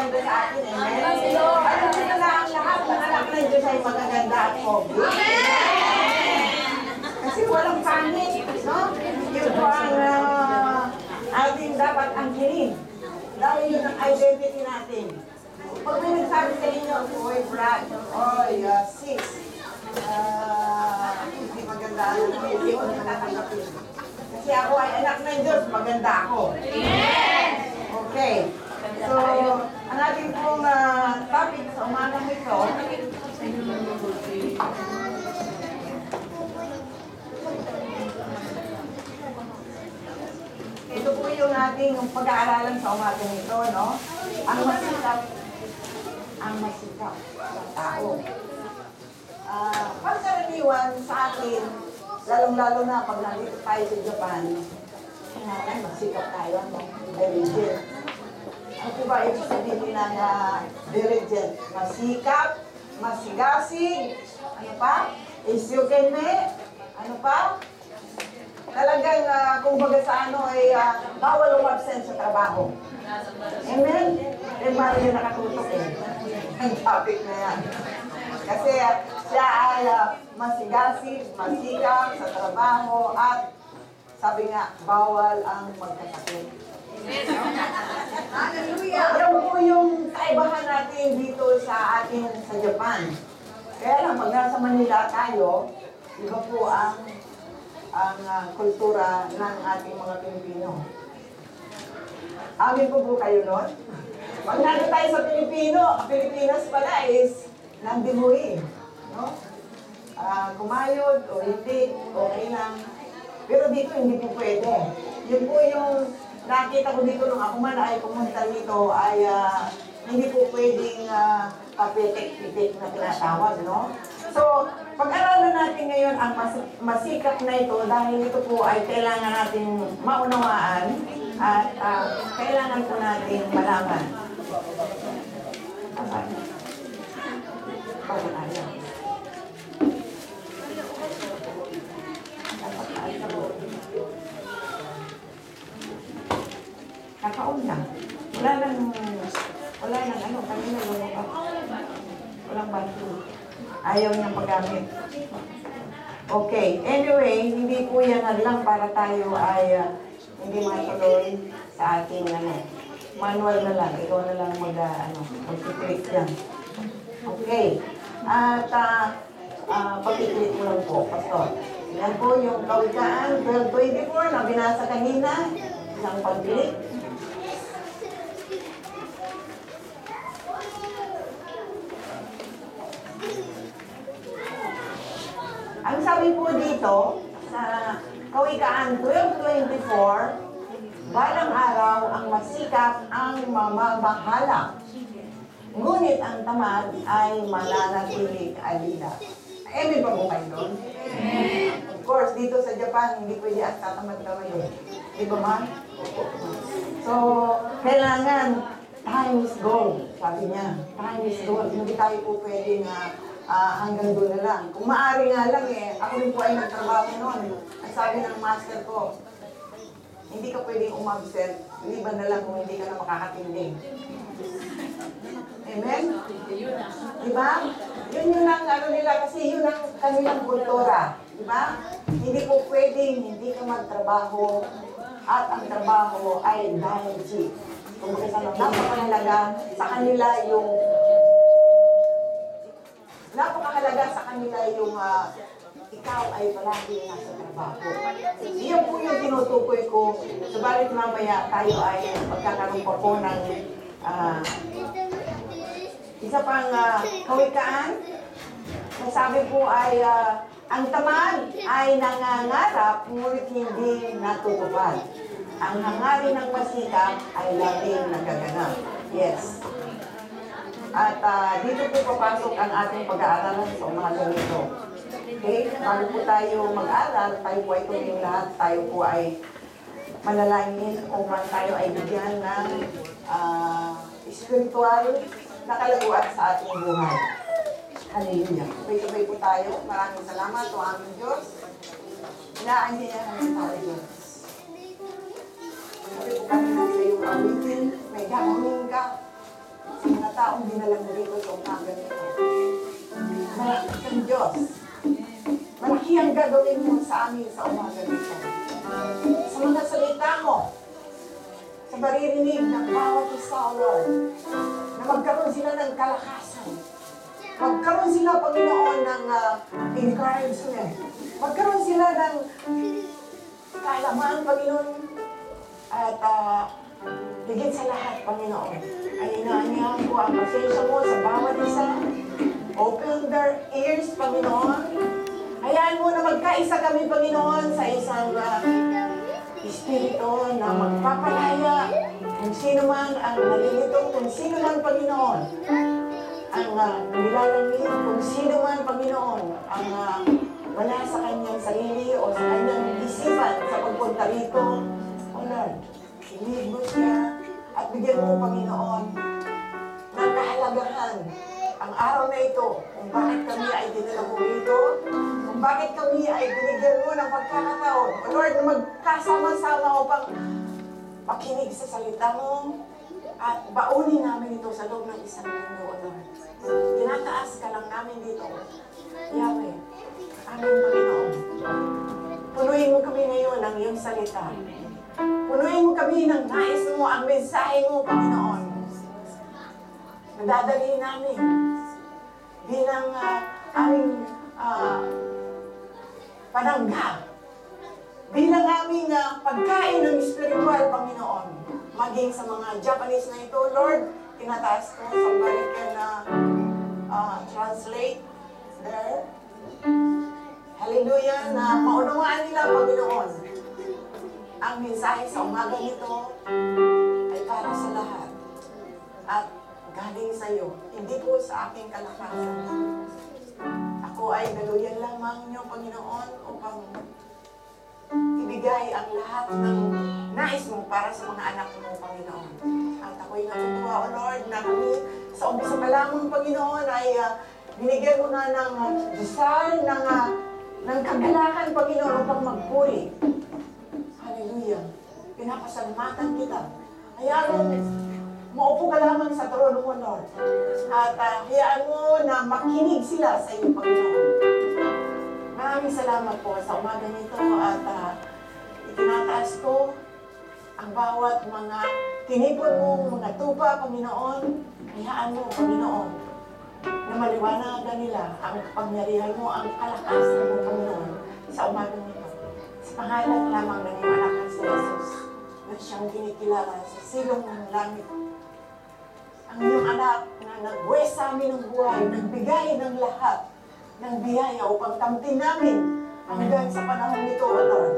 maganda sa atin. Amen? Alam nyo na ang lahat ng anak ng Diyos ay magaganda at pogi. Kasi walang pangit, no? Yun po ang ating dapat angkinin. Dahil yun ang identity natin. Pag may nagsabi sa inyo, oy, Brad, oy, sis, hindi maganda, hindi ko natatanggapin. Kasi ako ay anak ng Diyos, maganda ako. Okay. So, ang ating pong topic sa umagang ito, ito po yung ating pag-aaralan sa umagang ito, no? Ang masikap sa tao. Pagkaraniwan sa atin, lalong-lalo na pag nandito tayo sa Japan, masikap tayo, no? Diligent. Ano po ba yung sabihin ng diligent? Masikap, masigasig, ano pa? Isyukeme, ano pa? Talagang, kung baga sa ano, ay bawal umabsent sa trabaho. Amen? Eh, Mario nakatutok eh. Ang topic na yan. Kasi siya ay masigasig, masikap sa trabaho, at sabi nga, bawal ang magkasakit. Hallelujah! Yan po yung kaibahan natin dito sa atin sa Japan. Kaya lang, pag nasa Manila tayo, iba po ang kultura ng ating mga Pilipino. Amin po kayo nun? Pag nandun tayo sa Pilipinas pala is nandimuhi. No? Kumayod o hindi, okay lang. Pero dito hindi po pwede. Yun po yung nakita ko dito nung ako man ay pumunta dito ay hindi po pwedeng kapitik-pitik na tinatawag, no? So, pag-aralan natin ngayon ang masikap na ito dahil ito po ay kailangan natin maunawaan at kailangan po natin malaman. Kakaon lang. Wala nang ano, kanina lumabas. Walang bantu. Ayaw niyang paggamit. Okay, anyway, hindi po yan lang para tayo ay hindi matuloy sa ating manual na lang. Ikaw na lang mag-click yan. Okay. At pag-click mo lang po, Pastor. Yan po yung Kawikaan 12:24 na binasa kanina. Isang pag-click. Ang sabi po dito, sa Kawikaan 12:24, balang araw ang masikap ang mamabahala, ngunit ang tamad ay mananatiling alila. May pagbuhay doon? Of course, dito sa Japan, hindi pwede at tatamad-tamad yun. Di ba man? So, kailangan, time is gold, sabi niya. Time is gold. Hindi tayo po pwede na hanggang doon na lang. Kung maaari nga lang ako rin po ay nagtrabaho noon. Ang sabi ng master ko, hindi ka pwedeng umabsent, liban na lang kung hindi ka na makakatinding. Amen? Diba? Yun yung lang nila kasi yun ang kanilang kultura. Diba? Hindi po pwedeng hindi ka magtrabaho at ang trabaho ay dahil si. Kung kasi napakahalaga sa kanila yung ikaw ay palagi nasa trabaho. Iyon po yung tinutukoy ko. Subalit mamaya tayo ay magkakaroon pa po ng isa pang kawikaan. Sabi po ay ang tamad ay nangangarap ngunit hindi natutupad. Ang hangarin ng masikap ay laging nagaganap. Yes. At dito po papasok ang ating pag-aaralan sa umagang ito. Okay? Bago po tayo mag-aral, tayo po ay tumingin lahat, tayo po ay manalangin upang tayo ay bigyan ng spiritual na kalaguan sa ating buhay. Hallelujah. Sabay-sabay po tayo. Maraming salamat o aming Diyos. Inaanyayahan ng tayo, Diyos. Sabi po kami sa iyo awitin, may gagawin ka. taong dinala mo dito sa umaga nito. Malaki kang Diyos. Malaki ang gagawin mo sa amin sa umaga nito. Sa mga salita mo, sa maririnig ng bawat isa, Lord, na magkaroon sila ng kalakasan. Magkaroon sila, Panginoon, ng encouragement. Magkaroon sila ng kaalaman, Panginoon. At higit sa lahat, Panginoon, ay inaanyahan ko ang pasensya mo sa bawat isa. Open their ears, Panginoon. Hayaan mo na magkaisa kami, Panginoon, sa isang Espiritu na magpapalaya kung sino man ang nalilito, kung sino man, Panginoon, ang nilalangin, kung sino man, Panginoon, ang wala sa kanyang sarili o sa kanyang isipan sa pagpunta rito. O Lord, ilib mo siya at bigyan mo, Panginoon, ng kahalagahan ang araw na ito, kung bakit kami ay dinala mo rito, kung bakit kami ay binigyan mo ng pagkakataon. O Lord, na magkasama-sama upang makinig sa salita mo at baunin namin ito sa loob ng isang linggo, O Lord. Tinataas ka lang namin dito, Yahweh, aming Panginoon. Punuin mo kami ngayon ng iyong salita. Punuin mo kami ng nais mo, ang mensahe mo, Panginoon. Nadadali namin bilang aming panangga, bilang aming pagkain ng spiritual, Panginoon. Maging sa mga Japanese na ito, Lord, tinataas ko, somebody can translate there. Hallelujah, na maunawaan nila, Panginoon. Ang mensahe sa umaga nito ay para sa lahat. At galing sa iyo, hindi po sa aking kalakasan. Ako ay daluyan lamang niyo, Panginoon, upang ibigay ang lahat ng nais mo para sa mga anak mo, Panginoon. At ako'y natutuwa, O Lord, na kami sa umpisa pa lamang, Panginoon, ay binigyan mo na ng desal, ng kagalakan, Panginoon, upang magpuri. Hallelujah. Pinapasalamatan kita. Hayaan mo, maupo ka lamang sa trono mo, Lord. At hayaan mo na makinig sila sa iyo, Panginoon. Maraming salamat po sa umaga nito at itinataas ko ang bawat mga tinipon mo, mga tupa, Panginoon. Hayaan mo, Panginoon, na maliwanagan nila ang kapangyarihan mo, ang kalakasan mo, Panginoon, sa umaga nito. Sa pangalan lamang ng iyong anak na si Jesus, na siyang kinikilala sa silong ng langit. Ang iyong anak na nagbuhay sa amin ng buhay, nagbigay ng lahat ng biyaya upang kamtin namin hanggang sa panahon nito, O Lord.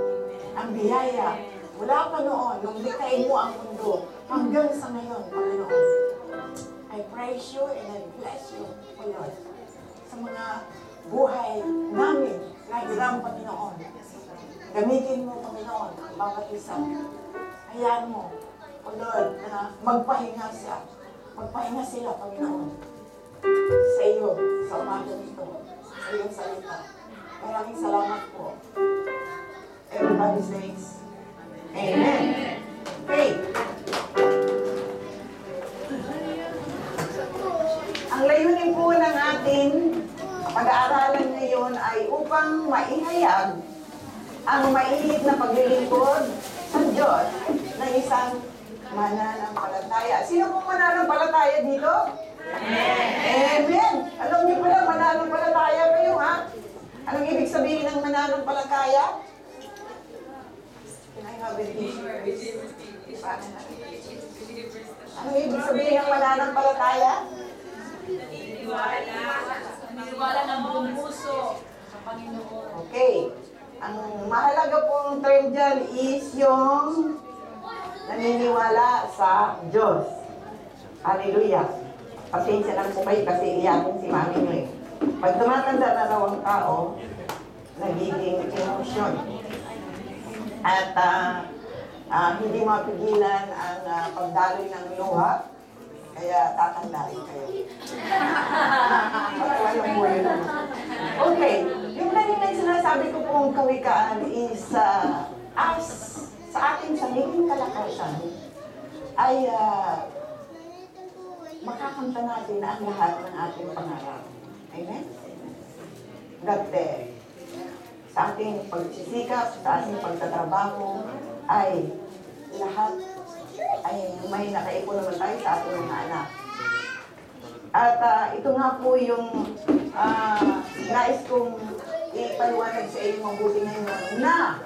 Ang biyaya mula pa noon, nung likhain mo ang mundo, hanggang sa ngayon, Panginoon. I praise you and I bless you, O Lord, sa mga buhay namin na hiram, Panginoon. Gamitin mo, Panginoon, ang bawat isa. Hayaan mo, O Lord, na magpahinga siya. Magpahinga sila, Panginoon, sa iyo, sa umaga nito, sa iyong salita. Maraming salamat po. Everybody says, Amen. Okay. Ang layunin po ng ating pag-aaralan ngayon ay upang maihayag ang mainit na paglilingkod sa Diyos ng isang mananampalataya. Sino pong mananampalataya dito? Amen! Amen! Alam niyo pala, mananampalataya kayo, ha? Anong ibig sabihin ng mananampalataya? Can I have it? Anong ibig sabihin ng mananampalataya? Naniniwala ng buong puso sa Panginoon. Okay. Ang mahalaga pong term dyan is yung naniniwala sa Diyos. Hallelujah. Pasensya lang po kayo kasi iyakin si mami nyo eh. Pag tumatanda na raw ang tao, nagiging emosyon. At hindi mapigilan ang pagdaloy ng luha, kaya tatandain kayo. Walang mo yun. Okay, yung kanina sinasabi ko pong kawikaan is as sa ating sariling kalakasan ay makakamta natin ang lahat ng ating pangarap. Amen? That sa ating pagsisikap, sa ating pagtatrabaho, ay lahat ay may nakaipon naman tayo sa ating mga anak. At ito nga po yung nais kong ipaliwanag sa inyo mabuti ngayon na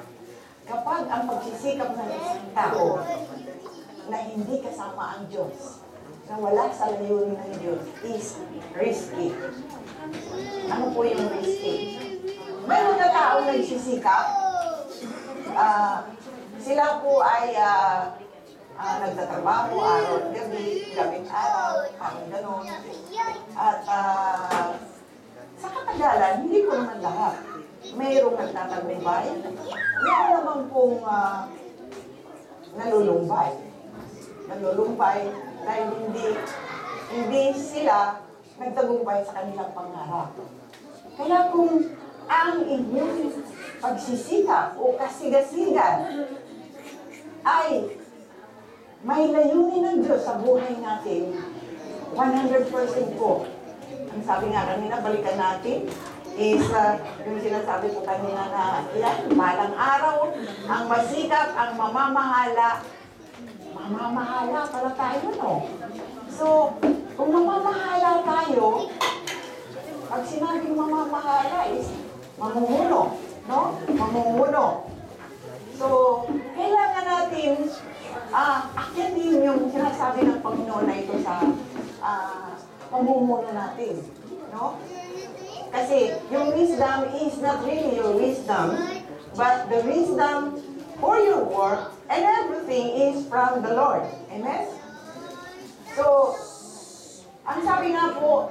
kapag ang pagsisikap ng isang tao na hindi kasama ang Diyos, na wala sa layunin ng Diyos, is risky. Ano po yung risky? May mga tao nagsisikap, sila po ay nagtatrabaho araw at gabi, gabing araw, parang gano'n. At sa katagalan, hindi po naman lahat. Mayroong nagtatagumpay, mayroon naman pong nalulumbay. Nalulumbay dahil hindi sila nagtagumpay sa kanilang pangarap. Kaya kung ang inyong pagsisikap o kasigasigan ay may layunin ng Diyos sa buhay natin, 100% po. Ang sabi nga kanina, balikan natin, is yung sinasabi ko kanina na yan, balang araw, ang masikap, ang mamamahala pala tayo, no? So, kung mamamahala tayo, pag sinabing mamamahala is mamumuno, no? Mamumuno. So, kailangan natin akyatin yung sinasabi ng Panginoon na ito sa pamumuno natin, no? Kasi yung wisdom is not really your wisdom, but the wisdom for your work and everything is from the Lord. Amen? So, ang sabi nga po,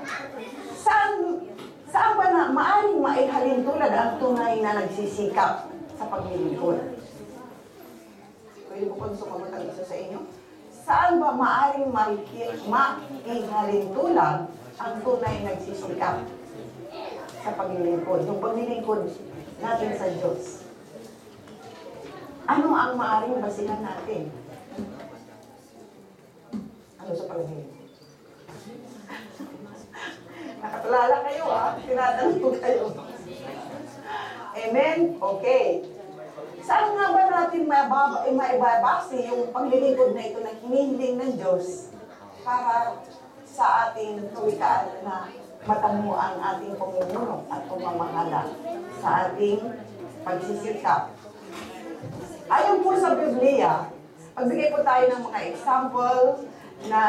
saan ba na maaring maihalin tulad ang tunay na nagsisikap sa paglilingkod? Pwede ko pang sumagot ang isa sa inyo? Saan ba maaring maihalin tulad ang tunay nagsisikap sa paglilingkod? Yung paglilingkod natin sa Diyos. Ano ang maaring basihan natin? Ano sa paglilingkod? Nakatulala kayo tinatanong ko kayo. Amen? Okay. Saan nga ba natin maibabase yung paglilingkod na ito na hinihiling ng Diyos para sa ating kawikaan na matamo ang ating pamumuno at pamamahala sa ating pagsisikap? Ayon po sa Biblia, magbigay po tayo ng mga example na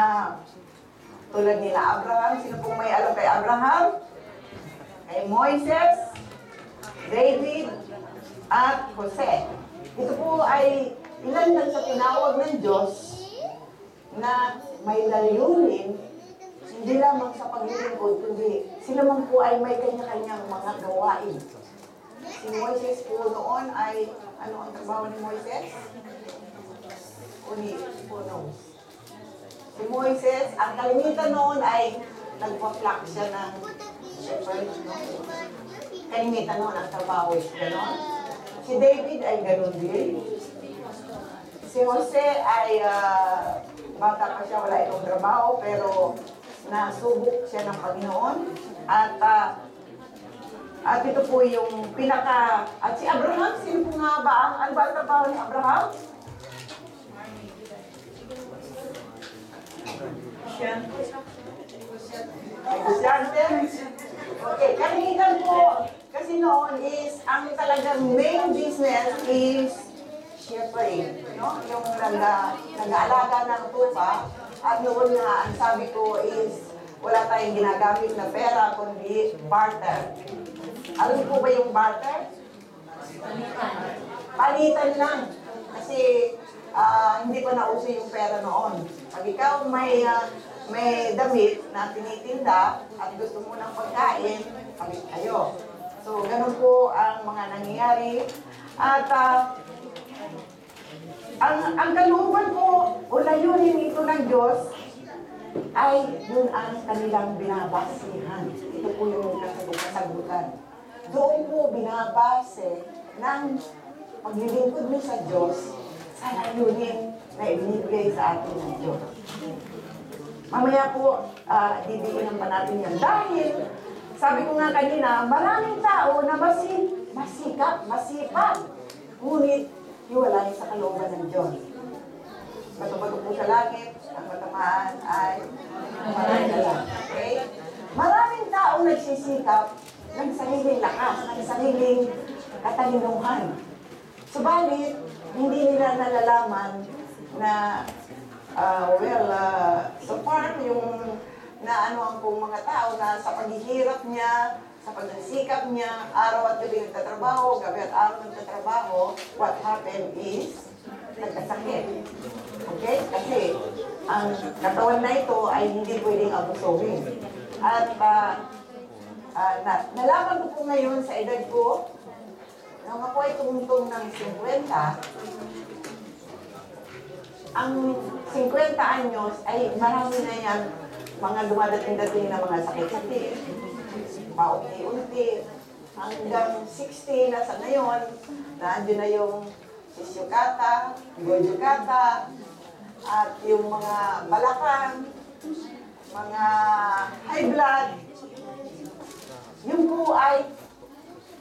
tulad nila Abraham. Sino pong may alam kay Abraham? Kay Moises, David, at Jose. Ito po ay ilan lang sa tinawag ng Diyos na may layunin, hindi lamang sa paglilingkod, kundi sila man po ay may kanya-kanyang mga gawain. Si Moises po noon ay, ano ang trabaho ni Moises? Puno. Si Moises, ang kalimitan noon ay nagpa-flock siya ng shepherd, no? Kalimitan noon ang trabaho is gano'n. Si David ay gano'n din. Si Jose ay bata pa siya, wala itong trabaho, pero nasubok siya ng Panginoon. At ito po yung at si Abraham, sino po nga ba ano ba ang trabaho ni Abraham? Negosyante. Okay, kalimitan po kasi noon is ang talagang main business is shepherding, no? Yung nag-aalaga ng tupa. At noon nga, ang sabi ko is wala tayong ginagamit na pera kundi barter. Alam niyo po ba yung barter? Palitan lang. Kasi hindi pa nauso yung pera noon. Pag ikaw may damit na tinitinda at gusto mo ng pagkain, palit kayo. So, ganun po ang mga nangyayari. At ang kalooban po o layunin ito ng Diyos ay yun ang kanilang binabasihan. Ito po yung kasagutan. Doon po binabase ng paglilingkod mo sa Diyos sa layunin na ibinibigay sa atin ng Diyos. Mamaya po, didiinan pa natin yan. Dahil, sabi ko nga kanina, maraming tao na masikap, masipag. Ngunit, hiwalay sa kalooban ng Diyos. Bato-bato po sa langit, ang matamaan ay maraming lang. Okay? Maraming tao nagsisikap ng sariling lakas, ng sariling katalinuhan. Subalit, hindi nila nalalaman na, so far, yung naanoan pong mga tao na sa paghihirap niya, sa pagsisikap niya, araw at gabi nagtatrabaho, gabi at araw nagtatrabaho, what happened is, nagkasakit. Okay? Kasi, ang katawan na ito ay hindi pwedeng abusuhin. At, nalaman ko po ngayon sa edad ko, nang ako ay tumutong ng 50, ang 50 anyos ay marami na yan mga dumadating-dating na mga sakit-sakit, paunti-unti, hanggang 60 na sa ngayon, nandiyo na yung sisyukata, gojukata, at yung mga balakang, mga high blood. Yung po ay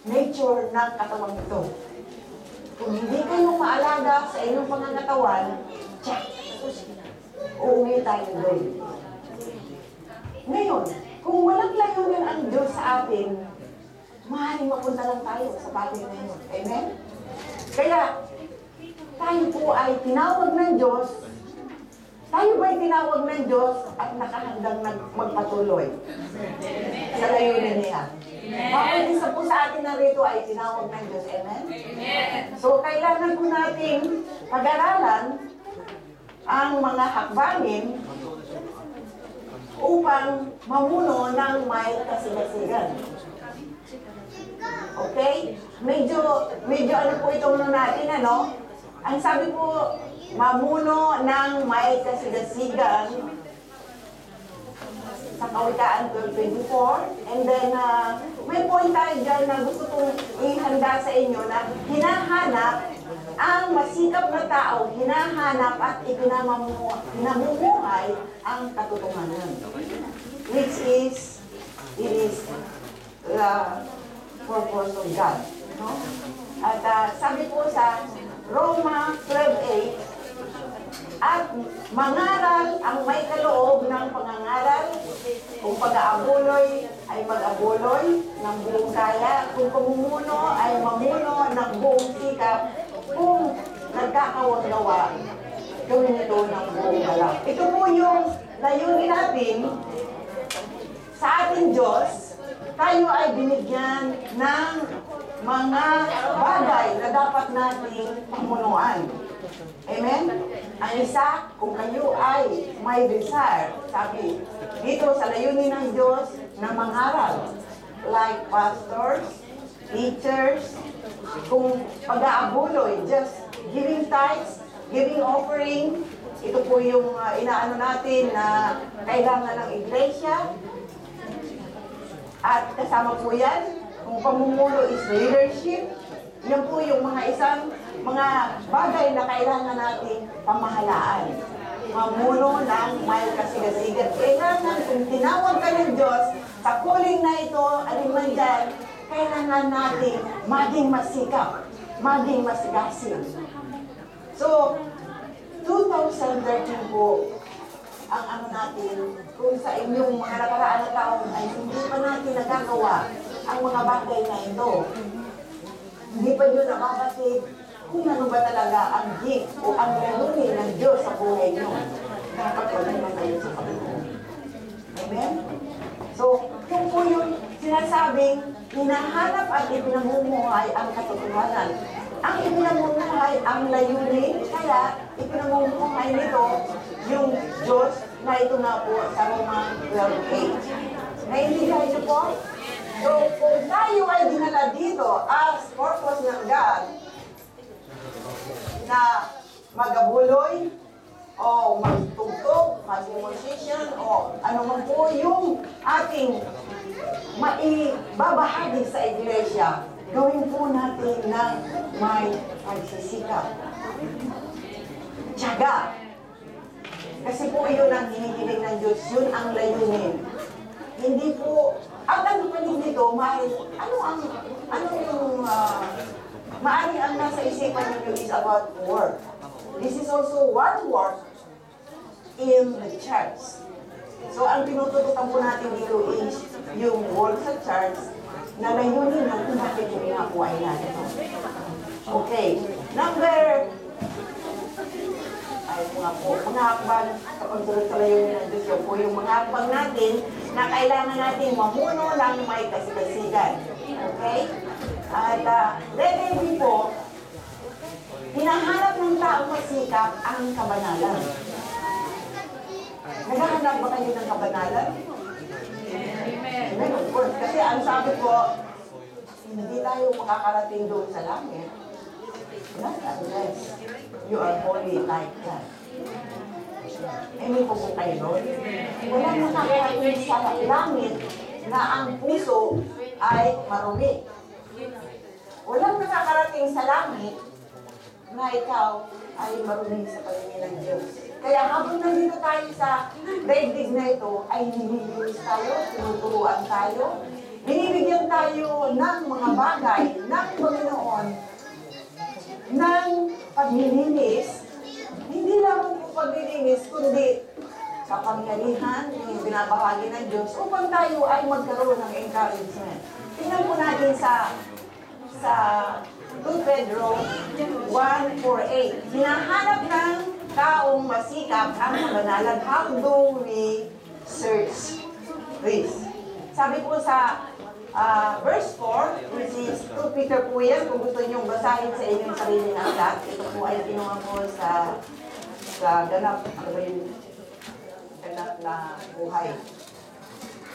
nature ng katawang ito. Kung hindi kayo maalaga sa inyong pangangatawan, tsak, uuwi tayo doon. Ngayon, kung walang layunin ang Diyos sa atin, maaaring mapunta lang tayo sa bagay na yun. Amen? Kaya, tayo po ay tinawag ng Diyos. Tayo ba ay tinawag ng Diyos at nakahandang magpatuloy sa layunin niya? Bawat isa po sa atin na rito ay tinawag ng Diyos. Amen? So, kailangan po natin pag-aralan ang mga hakbangin upang mamuno ng may kasigasigan. Okay? Medyo ano po itong natin, ano? Ang sabi po, mamuno ng may kasigasigan sa Kawikaan 12:24. And then, may point tayo dyan na gusto kong ihanda sa inyo na hinahanap ang masikap na tao, hinahanap at pinamumuhay ang katotohanan. Which is, it is the purpose of God. No? At sabi po sa Roma 12:8, at mangaral ang may kaloob ng pangangaral, kung pag-aabuloy ay mag-abuloy ng buong kaya, kung pamumuno ay mamuno ng buong sikap, kung nagkakawagawa, gawin ito ng buong galak. Ito po yung layunin natin sa ating Diyos. Tayo ay binigyan ng mga bagay na dapat nating pamunuan. Amen? Ang isa, kung kayo ay may desire, sabi, dito sa layunin ng Diyos na mangaral, like pastors, teachers, kung pag-aabuloy, just giving tithes, giving offering, ito po yung inaano natin na kailangan ng iglesia, at kasama po yan, kung pamumuno is leadership, yan po yung mga bagay na kailangan natin pamahalaan. Mamuno ng may kasigasigan. Kailangan kung tinawag ka ng Diyos, sa calling na ito, alinman dyan, kailangan natin maging masikap, maging masigasig. So, 2013 po, ang ano natin, kung sa inyong mga nakaraan na taon ay hindi pa natin nagagawa ang mga bagay na ito. Hindi pa nyo nakabatid kung ano ba talaga ang gift o ang layunin ng Diyos sa buhay nyo. Dapat wala naman kayo sa Panginoon. Amen? So, kung po yung sinasabing, hinahanap at ipinamumuhay ang katotohanan. Ang ipinamumuhay ang layunin, kaya ipinamumuhay nito yung Diyos na ito nga po sa Roma 12:8. Naintindihan niyo po? So, kung tayo ay dinala dito as purpose ng God na mag-abuloy o magtugtog, maging musician o ano man po yung ating maibabahagi sa iglesia, gawin po natin ng may pagsisikap. Tiyaga. Kasi po yun ang hinihiling ng Diyos, yun ang layunin. Hindi po, at ano pa din dito, maaaring ang nasa isipan ninyo is about work. This is also one work in the church. So ang tinututukan po natin dito is yung work sa church na layunin ng kung bakit yung nga po ay narito. Okay, number ay mga hakbang kapag tulad sa layunin ng Diyos yun po yung mga hakbang natin na kailangan natin mamuno ng may kasigasigan. Okay? At secondly po, hinahanap ng tao masikap ang kabanalan. Naghahanap ba kayo ng kabanalan? Amen, of course. Kasi ang sabi ko, hindi tayo makakarating doon sa langit. Not unless you are holy like that. Amen po po kayo doon. Walang nakakarating sa langit na ang puso ay marumi. Walang nakakarating sa langit na ikaw ay marumi sa paningin ng Diyos. Kaya habang nandito tayo sa daigdig na ito, ay nililinis tayo, tinuturuan tayo, binibigyan tayo ng mga bagay ng Panginoon ng paglilinis, hindi lang po paglilinis, kundi kapangyarihan, yung binabahagi ng Diyos, upang tayo ay magkaroon ng encouragement. Tingnan po natin sa 2 Pedro 1:4-8. Hinahanap ng taong masikap ang kabanalan. How do we search this? Sabi po sa verse 4, which is 2 Peter po yan, kung gusto niyong basahin sa inyong sarili ng aklat. Ito po ay kinuha po sa ganap, ganap na buhay.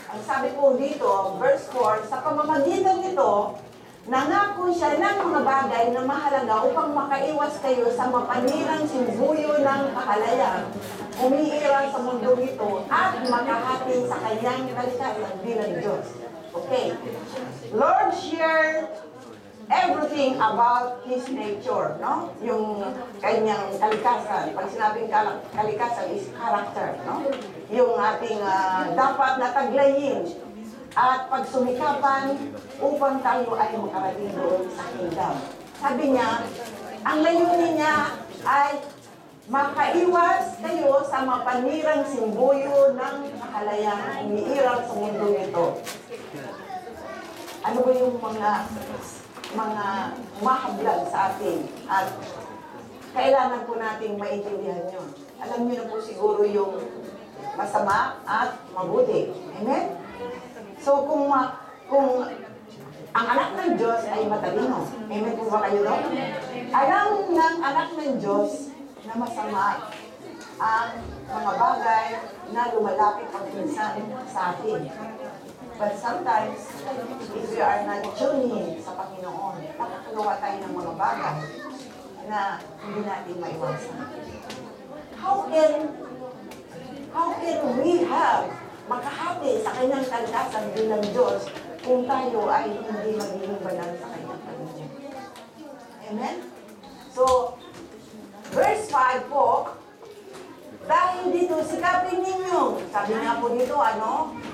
Ang sabi po dito, verse 4, sa pamamagitan nito, nangako siya ng mga bagay na mahalaga upang makaiwas kayo sa mapanirang simbuyo ng kahalayan, umiiral sa mundo ito, at makahati sa kanyang kalikasan bilang Diyos. Okay. Lord shared everything about His nature, no? Yung kanyang kalikasan. Pag sinabing kalikasan is character, no? Yung ating dapat na taglayin at pagsumikapan upang tayo ay makarating doon sa kingdom. Sabi niya, ang layunin niya ay makaiwas kayo sa mapanirang simbuyo ng kahalayang umiiral sa mundo nito. Ano ba yung mga mahablag sa atin? At kailangan po nating maintindihan yun. Alam niyo na po siguro yung masama at mabuti. Amen? So kung ang anak ng Diyos ay matalino, amen po ba kayo doon? Alam ng anak ng Diyos na masama ang mga bagay na lumalapit pagminsan sa atin. But sometimes, if we are not tuning sa Panginoon, nakakagawa tayo ng mga bagay na hindi natin maiwasan. How can we have makahati sa kanyang kalikasan bilang Diyos kung tayo ay hindi magiging banal sa kanyang Panginoon? Amen? So, verse 5 po, dahil dito, sikapin ninyo. Sabi nga po dito,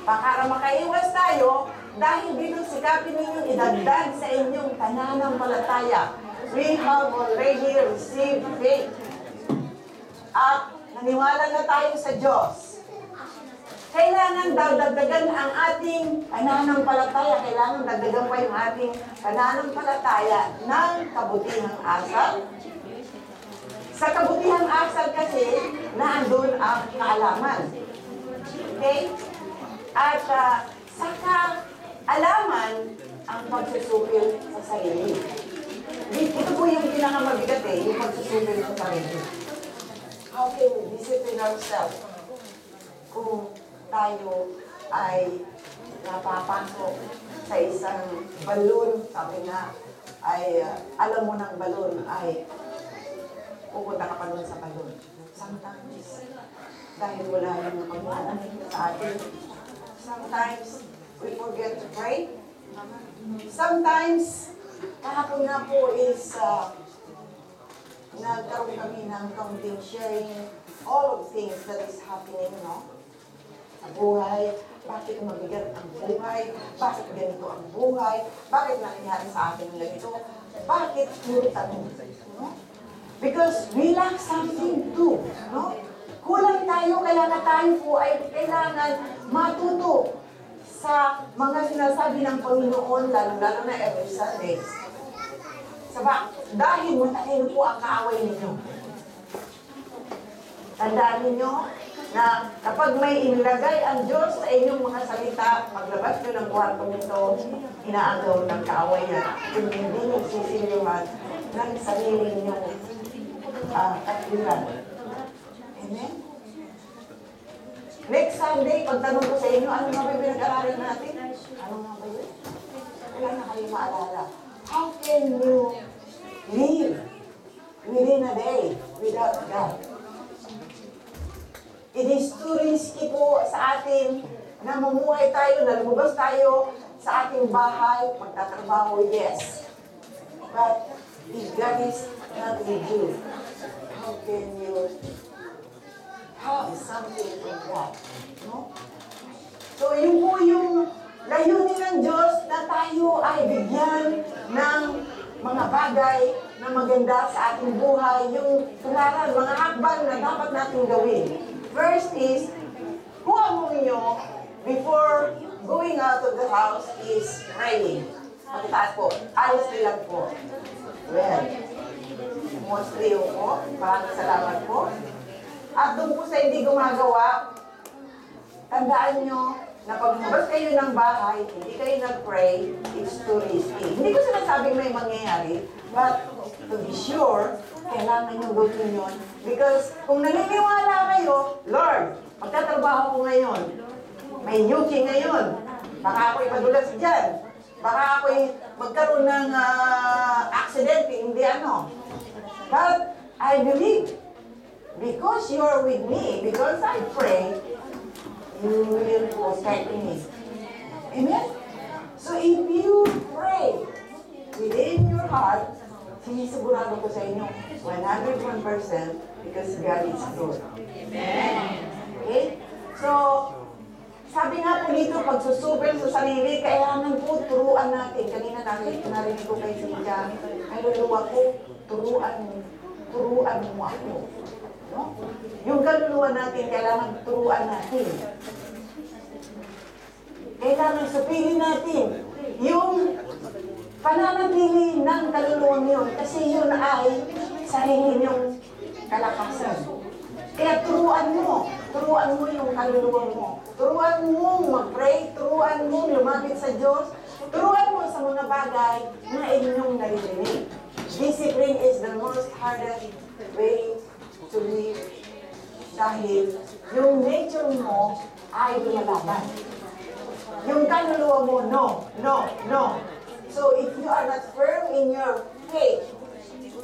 para makaiwas tayo, dahil dito, sikapin ninyo, idagdag sa inyong pananampalataya. We have already received faith. At naniwala na tayo sa Diyos. Kailangan dagdagan ang ating pananampalataya. Kailangan dagdagan pa yung ating pananampalataya ng kabutihang asal. Sa kabutihang asal kasi, naandun ang kaalaman. Okay? At sa kaalaman, ang pagsusupil sa sarili. Ito po yung pinakamabigat yung pagsusupil sa sarili. How can we discipline ourselves kung tayo ay napapasok sa isang balon, sabi nga, ay alam mo ng balon ay pupunta ka pa doon sa balon. Sometimes, dahil wala yung Panginoon sa atin. Sometimes, we forget to pray. Sometimes, kahapon nga po is nagkaroon kami ng counting, sharing all of things that is happening, no? Ang buhay, bakit mabigat ang buhay, bakit ganito ang buhay, bakit nangyari sa akin ang ganito, bakit puro tanong, no? Because we lack something too, no? Kulang tayo, kaya na tayo po ay kailangan matuto sa mga sinasabi ng Panginoon, lalo-lalo na every Sundays. Dahil matalino po ang kaaway ninyo. Tandaan ninyo na kapag may inilagay ang Diyos sa inyong mga salita, paglabas nyo ng kwartong ito, inaagaw ng kaaway na kung hindi nyo sisiliwan ng sarili ninyong katwiran. Amen? Next Sunday, pagtanong ko sa inyo, ano nga ba pinag-aralan natin? Ano nga ba yun? Kailangan kayo maalala. How can you live within a day without God? It is too risky po sa atin na mamuhay tayo, na lumabas tayo sa ating bahay, magtatrabaho, yes. But if God is not with you, how can you have something from God? No? So yun po yung layunin ng Diyos na tayo ay bigyan ng mga bagay na maganda sa ating buhay, yung tularan, mga hakbang na dapat natin gawin. First is, who among you, before going out of the house, is praying? Pagkataas po, honestly lang po. Well, mostly yung po, maraming salamat po. At doon po sa hindi gumagawa, tandaan nyo na pag lumabas kayo ng bahay, hindi kayo nag-pray, it's too risky. Hindi ko sinasabing may mangyayari, but to be sure, kailangan nyo gawin yun. Because kung naniniwala kayo, Lord, magtatrabaho ko ngayon, may yuki ngayon, baka ako'y madulas dyan, baka ako'y magkaroon ng accident, hindi ano. But I believe, because you are with me, because I pray, you will protect me. Amen? So if you pray within your heart, sinisigurado ko sa inyo, 101% because God is good. Amen? Okay? So, sabi nga po dito, pagsusupil sa sarili, kailangan po turuan natin. Kanina narinig ko kay Cynthia, ay luluwa ko, turuan mo ako. No? Yung kaluluwa natin, kailangan turuan natin. Kailangan supilin natin yung pananatili ng kaluluwang yun. Kasi yun ay sarili niyong kalakasan. Kaya turuan mo yung kaluluwa mo. Turuan mo mag-pray, turuan mo lumapit sa Diyos, turuan mo sa mga bagay na inyong naririnig. Discipline is the most hardest way to live dahil yung nature mo ay lumalaban. Yung kaluluwa mo, no. So if you are not firm in your faith,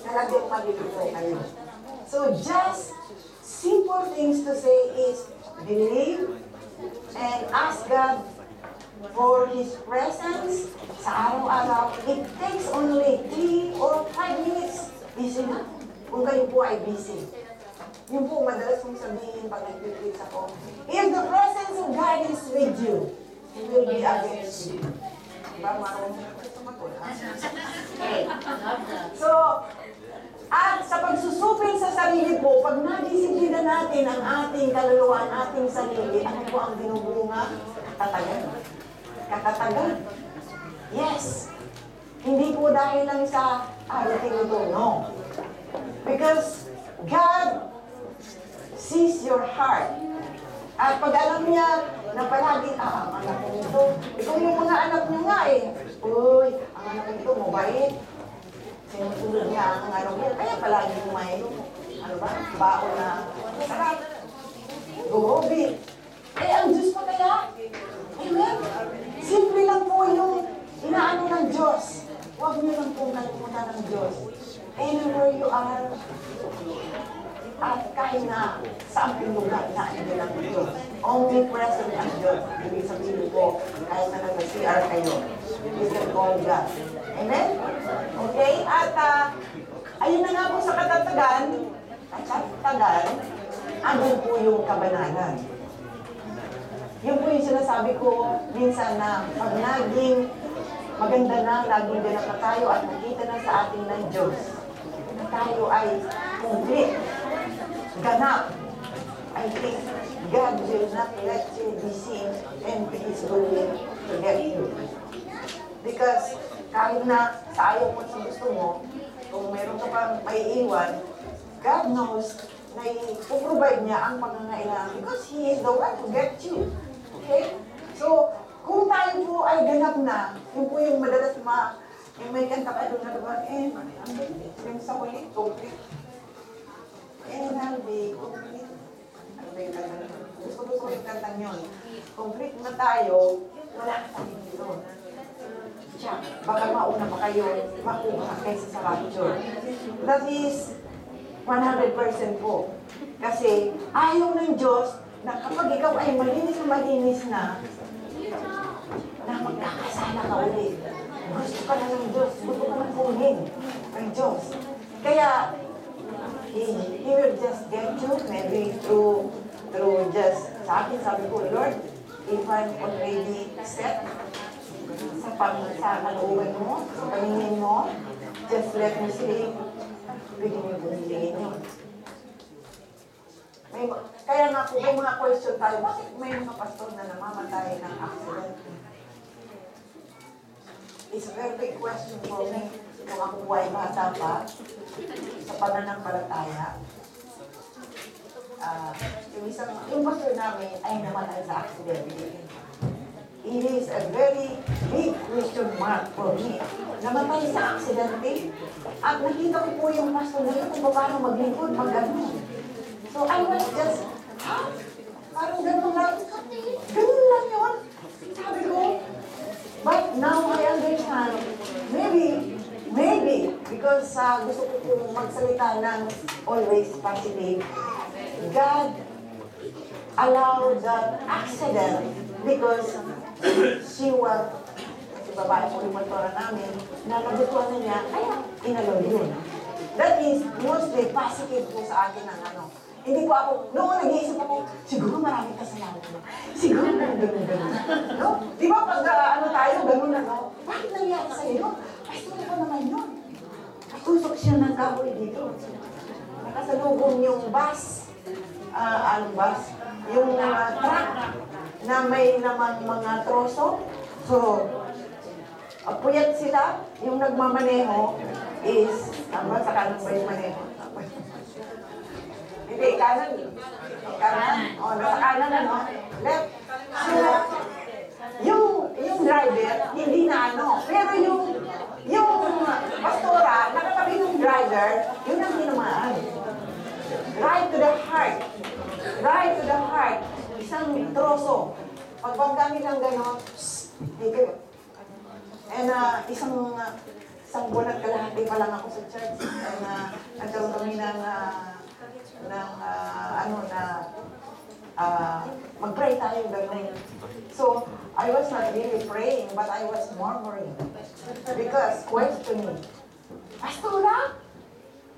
talagang malilito kayo. So just simple things to say is believe and ask God for His presence sa araw-araw. It takes only 3 or 5 minutes. Busy na. Kung kayo po ay busy. Yung po madalas kong sabihin pag nag-tweet ako, if the presence of God is with you, He will be against you. Diba? Marunong na sumagot, ha? Okay. So, at sa pagsusupil sa sarili po, pag nadisiplina natin ang ating kaluluwa, ang ating sarili, ano po ang binubunga? Katatagan. Yes. Hindi po dahil lang sa arating ito, no. Because God sees your heart. At pag alam niya na palagi, ang anak ko nito, kung yung mga anak niyo nga uy, ang anak ko nito, mabait. Sinusunod niya ang anak ko, kaya palagi may, baon na, sarap. Gumobi. Ang Diyos pa kaya? Amen? Simple lang po yung inaano ng Diyos. Huwag niyo lang pong kalimutan ng Diyos. Anywhere you are, at kahit na saan lugar na hindi lang Diyos. Omnipresent ang Diyos. Ibig sabihin po, kahit na nag-CR kayo, you can call God. Amen? Okay? At Ayun na nga po sa katatagan, andun po yung kabanalan. Yun po yung sinasabi ko minsan na pag naging maganda na, laging ganap na tayo at nakita na sa ating ng Diyos, na tayo ay complete, ganap. I think God will not let you be seen and He is going to get you. Because kahit na sa ayaw mo sa gusto mo, kung meron ka pang maiiwan, God knows na i-provide niya ang pangangailangan because He is the one to get you. Okay? So, kung tayo po ay ganap na, yun po yung madalas yung may kanta ka doon na diba, yung sa huli, complete. And I'll be complete. Ano ba yung kanta? Gusto ko yung kanta yun. Complete na tayo, wala ka sa dito. Siya, baka mauna pa kayo makuha kaysa sa rapture. That is 100% po. Kasi ayaw ng Diyos na kapag ikaw ay malinis na magkakasala ka ulit. Gusto ka na ng Diyos, gusto ka na kunin ng Diyos. Kaya, He will just get you, maybe through just, sa akin, sabi ko, Lord, if I'm already set sa kalooban mo, sa paningin mo, just let me see, bigyan mo yung hilingin nyo. Kaya nga po, may mga question tayo, bakit may mga pastor na namamatay ng accident? It's a very big question for me. Kung ako po ay bata pa, sa pananampalataya, yung pastor namin ay namatay sa accident. It is a very big question mark for me. Namatay sa aksidente. At nakita ko po yung pastor na yun kung paano maglingkod, mag-ano. So I was just, parang gano'n lang. Gano'n lang yun. Sabi ko, but now I understand, maybe, because gusto ko po magsalita ng always positive, God allowed that accident because si babae po yung mentora namin, na nagustuhan na niya, kaya inalaw yun. That is mostly positive po sa akin ng ano. Hindi po ako, noon nag-iisip ako, siguro maraming kasalanan mo. Siguro ganun. No? Di ba pag tayo, ganun na, no? Bakit nangyari sa'yo yun? Pastor ko naman yun. Tusok siya ng kahoy dito. Nakasalubong yung bus. Anong bus? Yung truck na may namang mga troso. So, puyat sila. Yung nagmamaneho is, sa kanan ba yung maneho? Hindi, kanan. Kanan? O, nasa kanan na, no? Left. So, yung driver, hindi na ano. Pero yung pastora, nakatabi ng driver, yun ang tinamaan. Right to the heart. Right to the heart. Isang troso. Pagbangga nilang gano'n, dito. And isang buwan at kalahati pa lang ako sa church. And nagkaroon kami ng mag-pray tayo gano'n. So, I was not really praying, but I was murmuring. Because, questioning, Pastora,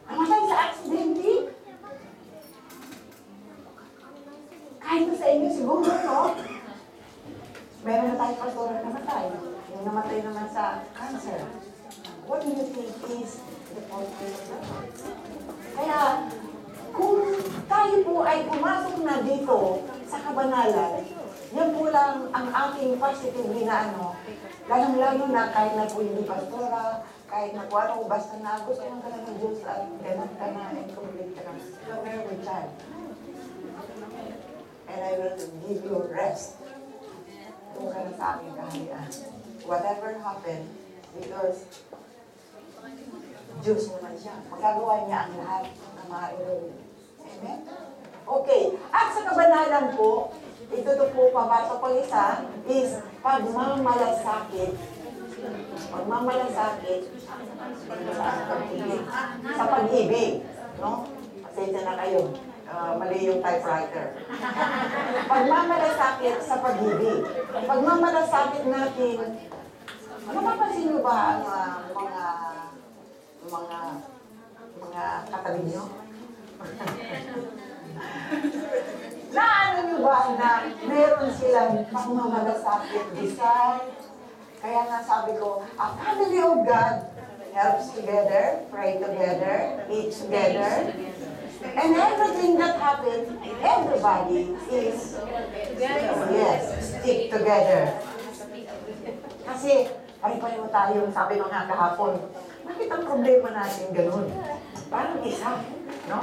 namatay sa aksidente? Kahit na sa inyo siguro, no? Meron na tayong pastora na namatay. Yung namatay naman sa cancer. What do you think is the point of that? Kaya, kung tayo po ay pumasok na dito sa kabanalan, yan po lang ang aking positive na ano, lalong-lalo na kahit na po hindi pastora, kahit na po ano, basta na gusto lang ka na ng Diyos at ganun ka na and complete ka na. So, very child. And I will give you rest. Kung ka na sa aking kaharian. Whatever happened, because Diyos naman siya. Magagawa niya ang lahat ng mga ilong. Amen? Okay. At sa kabanalan po, ito po papasok pang isa, is pagmamalasakit. Pagmamalasakit sa pag-ibig. No? Pasensya na kayo. Mali yung typewriter. Pagmamalasakit sa pag-ibig. Pagmamalasakit natin, napapansin nyo ba ang mga mga katabi nyo. Naano nyo ba na meron silang pagmamalasakit design? Kaya nga sabi ko, a family of God helps together, pray together, eat together, and everything that happens, everybody is, yes, stick together. Kasi, pare-pareho tayo, sabi ko nga kahapon, bakit ang problema natin ganun? Parang isa, no?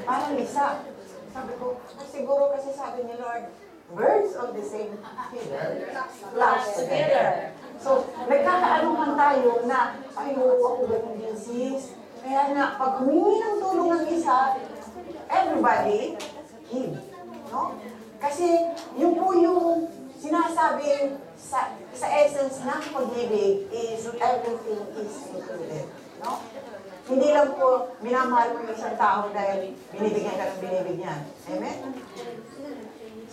Parang isa. Sabi ko, siguro kasi sabi ni Lord, birds of the same feather flock together. So, nagkakaanuhan tayo na, ay, ako ganun din sis. Kaya nga, pag humingi ng tulong ng isa, everybody give. No? Kasi, yun po yung sinasabi sa essence ng pag-ibig is everything is included. No? Hindi lang po minamahal mo yung isang tao dahil binibigyan ka ng binibigyan. Amen?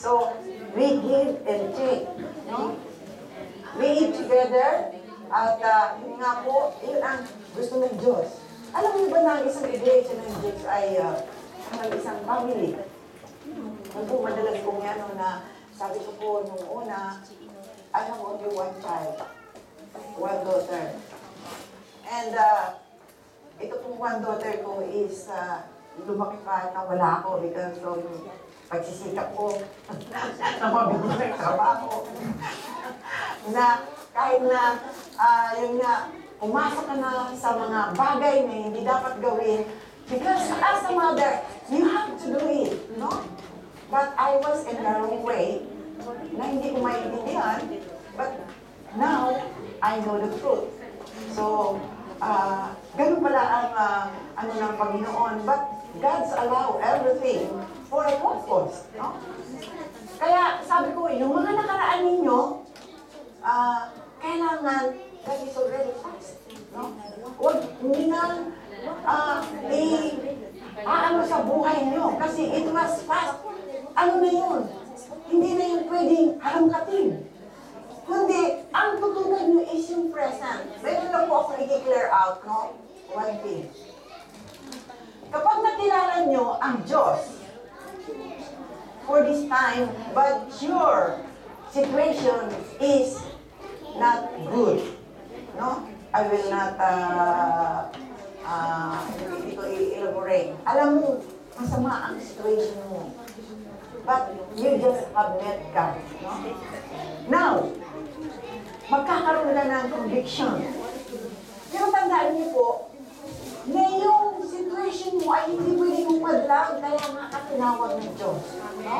So, we give and take. No? We eat together at yun nga po, yun ang gusto ng Diyos. Alam niyo ba na ang isang iglesia ng Diyos ay ang isang family? Kung po madalas kong yan na sabi ko po nung una, I have only one child, one daughter. And ito pong one daughter ko is lumaki pa na wala ako because of pagsisikap ko na mabigyan ng trabaho. Na kahit na yun nga, pumasok ka na sa mga bagay na hindi dapat gawin because as a mother, you have to do it, no? But I was in the wrong way na hindi ko maintindihan, but now, I know the truth. So, ganun pala ang ano ng Panginoon, but God's allow everything for a purpose, no? Kaya sabi ko, yung mga nakaraan ninyo, kailangan that is already fast, no? Huwag hindi na ano sa buhay nyo, kasi it was fast. Ano na yun? Hindi na yung pwedeng harangkatin. Kundi, ang tutunan nyo is yung present. Meron lang po ako i-declare out, no? One thing. Kapag nakilala nyo ang Diyos for this time, but your situation is not good, no? I will not, hindi ko i-elaborate. Alam mo, masama ang situation mo. But you just have met God, no? Now, magkakaroon na ng conviction. Pero tandaan niyo po, na yung situation mo ay hindi pwedeng umadlang, kaya nga katinawag ng Diyos. No?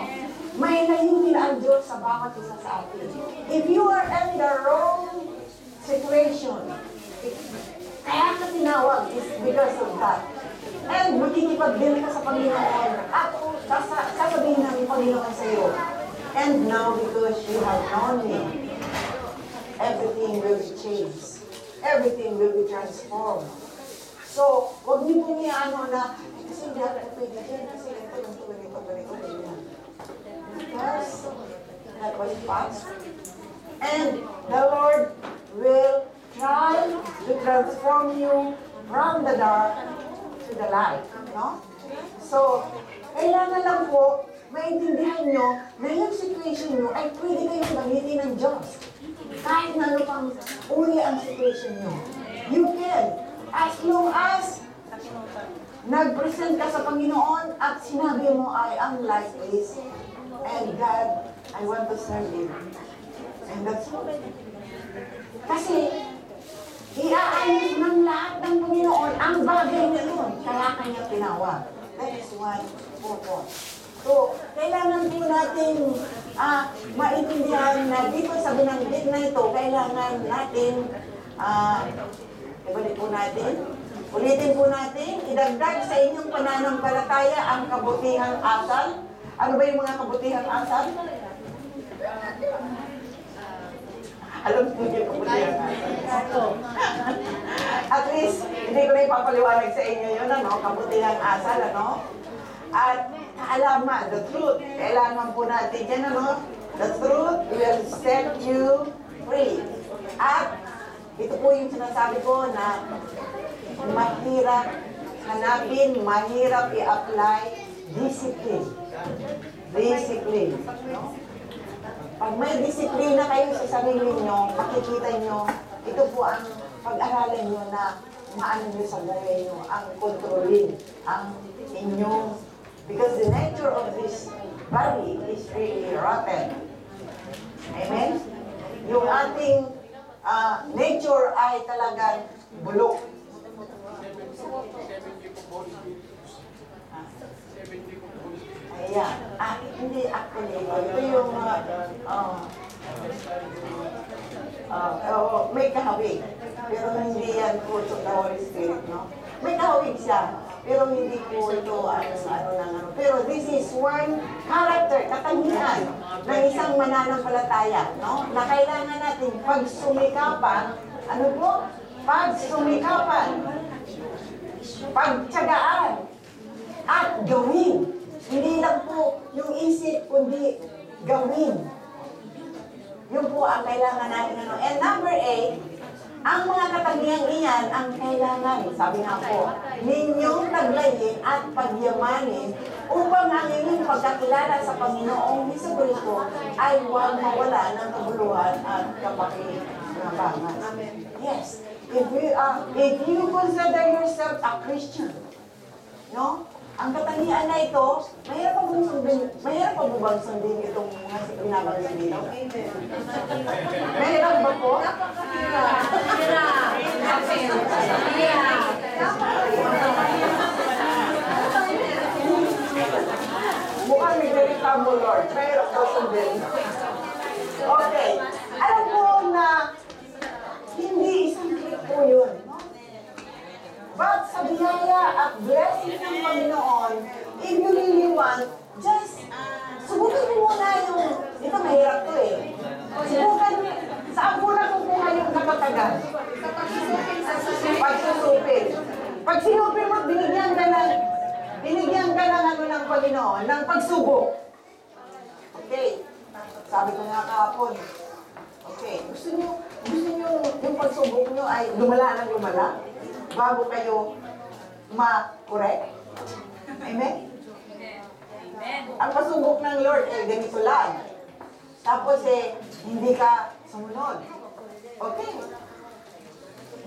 May layunin ang Diyos sa bawat isa sa atin. If you are in the wrong situation, kaya katinawag is because of that. And makikipagdili ka sa Panginoon at sasabihin ng Panginoon sa iyo, and now because you have known me, everything will be changed. Everything will be transformed. So, huwag niyo pong i-ano na, kasi hindi ako pwede dyan, kasi ganito. Because that was fast. And the Lord will try to transform you from the dark to the light. No? So, kailangan lang po, maintindihan nyo na yung situation nyo ay pwede kayong gamitin ng Diyos. Kahit na ano pang uli ang situation nyo. You can. As long as nag-present ka sa Panginoon at sinabi mo, I am like this, and God, I want to serve you. And that's all. Kasi, iaayos ng lahat ng Panginoon ang bagay na yun. Kaya kanya tinawag. That is why, purpose. So, kailangan po natin maintindihan na dito sa binanggit na ito, kailangan natin ibalik po natin. Ulitin po natin, idagdag sa inyong pananampalataya ang kabutihang asal. Ano ba yung mga kabutihang asal? Alam po niyo yung kabutihang asal. At least, hindi ko na ipapaliwanag sa inyo yun, ano? Kabutihang asal, ano? At kaalaman, the truth. Kailangan po natin yan, ano? The truth will set you free. At ito po yung sinasabi ko na mahirap hanapin, mahirap i-apply, discipline. Discipline. No? Pag may disiplina kayo sa sarili nyo, makikita nyo, ito po ang pag-aralan nyo na maano nyo sa buhay nyo, ang controlling, ang inyong, because the nature of this body is really rotten. Amen? Yung ating nature ay talagang bulok. Ayan. Hindi actually. Ito yung may kahawig. Pero hindi yan po ito the Holy Spirit, no? May kahawig siya. Pero hindi po ito ano. Pero this is one character, katangian ng isang mananampalataya, no? Na kailangan natin pagsumikapan, ano po? Pagsumikapan, pagtiyagaan, at gawin. Hindi lang po yung isip, kundi gawin. Yun po ang kailangan natin. And number 8, ang mga katangiang iyan ang kailangan, sabi nga po, ninyong taglayin at pagyamanin upang ang inyong pagkakilala sa Panginoong Jesucristo ay huwag mawala ng kabuluhan at kapakinabangan. Yes. If you consider yourself a Christian, no? Ang katangian na ito, mahirap pa bang sundin itong mga binabanggit dito? Mahirap ba po? Mukhang nagdalita mo, Lord. Mahirap daw sundin. Okay. Alam po na hindi isang click po yun. But sa biyaya at blessing ng Panginoon, if you really want, just subukan mo muna yung, ito mahirap to eh. Subukan, saan mo na kukuha yung kapatagan? Pagsusupil. Pag sinupil mo, binigyan ka ng ano ng Panginoon, ng pagsubok. Okay. Sabi ko nga kahapon, okay, gusto nyo yung pagsubok nyo ay lumala ng lumala? Bago kayo ma-correct. Amen? Amen. Ang pasubok ng Lord ay ganito lang. Tapos hindi ka sumunod. Okay.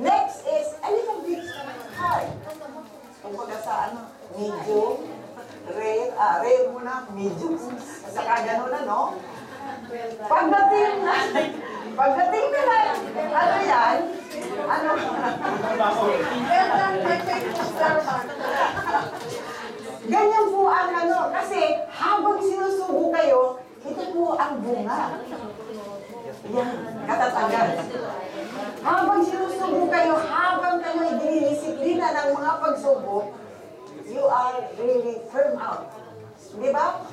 Next is a little bit hard. Kumbaga sa medium, rare muna, medium. Saka gano'n no? Pagdating na ano yan? Ano? Ganyan po ang kasi habang sinusubo kayo, ito po ang bunga. Yan, katatagan. Habang sinusubo kayo, habang kayo dinidisiplina ng mga pagsubok, you are really firm out. Di ba?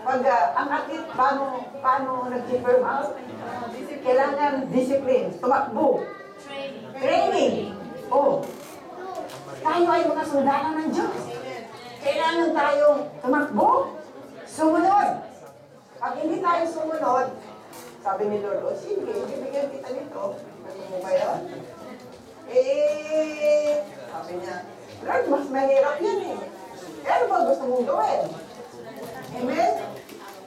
Pag ang athlete, paano nag-firm out? Kailangan discipline, tumakbo. Training. Oh. Tayo ay mga sundalo ng Diyos. Kailangan tayong tumakbo, sumunod. Pag hindi tayo sumunod, sabi ni Lord, sige, ibigyan kita nito. Ano mo ba yun? Sabi niya, Lord, mas mahirap yan eh. Kaya ano ba gusto mong gawin? Amen?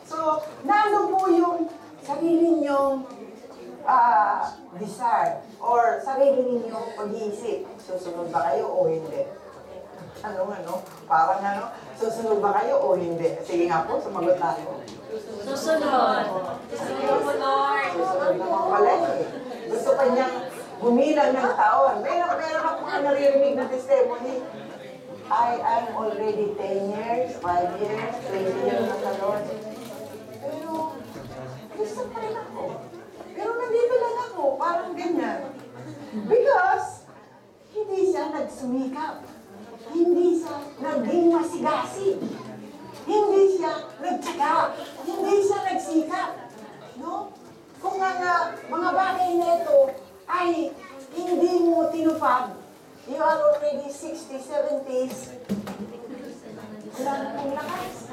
So, nandun po yung sarili niyong desire or sarili ninyong pag-iisip. Susunod ba kayo o hindi? Parang susunod ba kayo o hindi? Sige nga po, sumagot tayo. Susunod. Susunod po, Lord. Susunod naman pala eh. Gusto pa niyang gumilang ng taon. Meron ako naririnig na testimony. I'm already 10 years, 5 years, 20 years na sa Lord. Pero, gusto pa rin ako. Pero nandito lang ako, parang ganyan. Because, hindi siya nagsumikap. Hindi siya naging masigasig. Hindi siya nagtyaga. Hindi siya nagsikap. No? Kung mga bagay na ito ay hindi mo tinupad, you are already 60s, 70s. Wala na pong lakas.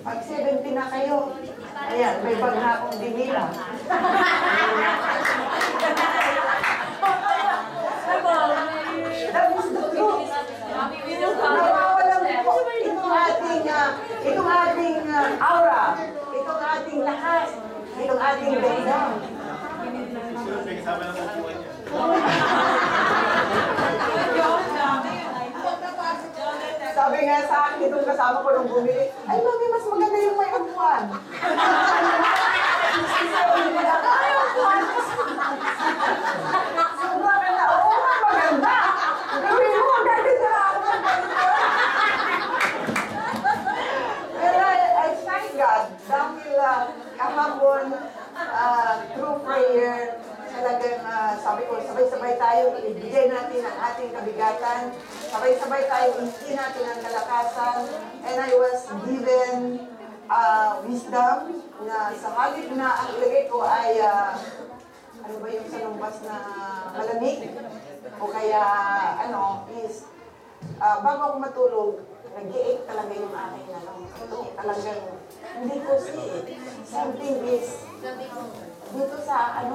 Pag 70 na kayo, ayan, may bag na akong dinila. That is the truth. ating Bengam. Sabi nga sa akin, itong kasama ko nung bumili, ay mami, mas maganda yung may upuan. Ay, upuan. Sobrang ka na, oo nga, maganda. Gawin mo, gawin na ako. Pero I thank God, dahil kahapon, through prayer, talagang sabi ko, sabay-sabay tayo, ibigay natin ang ating kabigatan, sabay-sabay tayo, hindi natin ang kalakasan, and I was given wisdom na sa halip na ang ilagay ko ay, ano ba yung sa lumbas na malamig, o kaya, is, bago ako matulog, nag-i-ache talaga yung aking, talagang, hindi ko something is, dito sa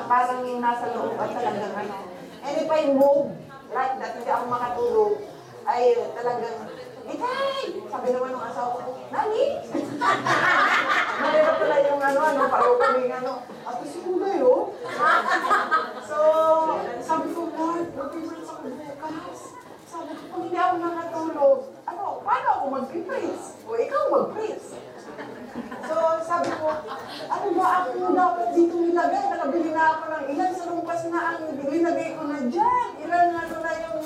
parang nasa loob at talagang And if I move like that, hindi ako makatulog, ay talagang, Itay! Sabi naman ng asawa ko, Nani? Malera pala yung paro kami at isulay So, sabi ko, Lord, mag-praise ako bukas. Sabi ko, kung hindi ako nakatulog, paano ako mag-praise? O ikaw mag-praise. So, sabi ko, ano ba ako dapat dito nilagay? Nakabili na ako ng ilan sa lumpas na ang nilagay ko na dyan. Ilan na yung,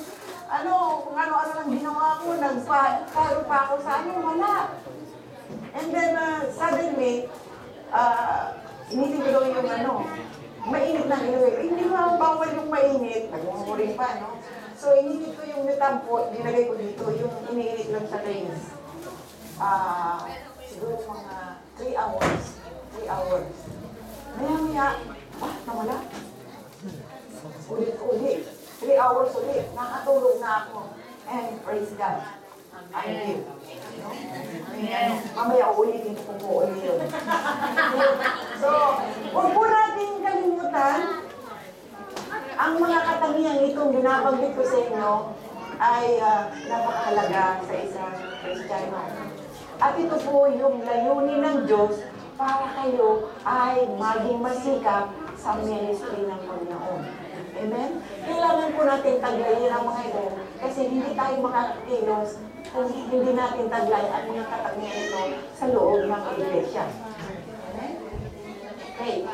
kung ano-ano lang ginawa ko. Nagparo pa ako sa wala. And then, suddenly, initin ko daw yung mainit na inuwi. Hindi mo bawal yung mainit. Nagmumuring pa, no? So, ininit ko yung nitampo, dinagay ko dito, yung iniinit lang sa trains. Siguro mga 3 hours. 3 hours. Maya-maya, nawala. Ulit-ulit. 3 hours ulit. Nakatulog na ako. And praise God. I did. Mamaya ulitin ko kung ulit yun. So, huwag po natin kalimutan, ang mga katangiang itong binabanggit ko sa inyo ay napakahalaga sa isang Kristiyano. At ito po yung layunin ng Diyos para kayo ay maging masikap sa ministry ng Panginoon. Amen? Kailangan po natin taglayin ang mga ito kasi hindi tayo makakakilos kung hindi natin taglay ang mga katangian ito sa loob ng iglesia. Amen? Okay.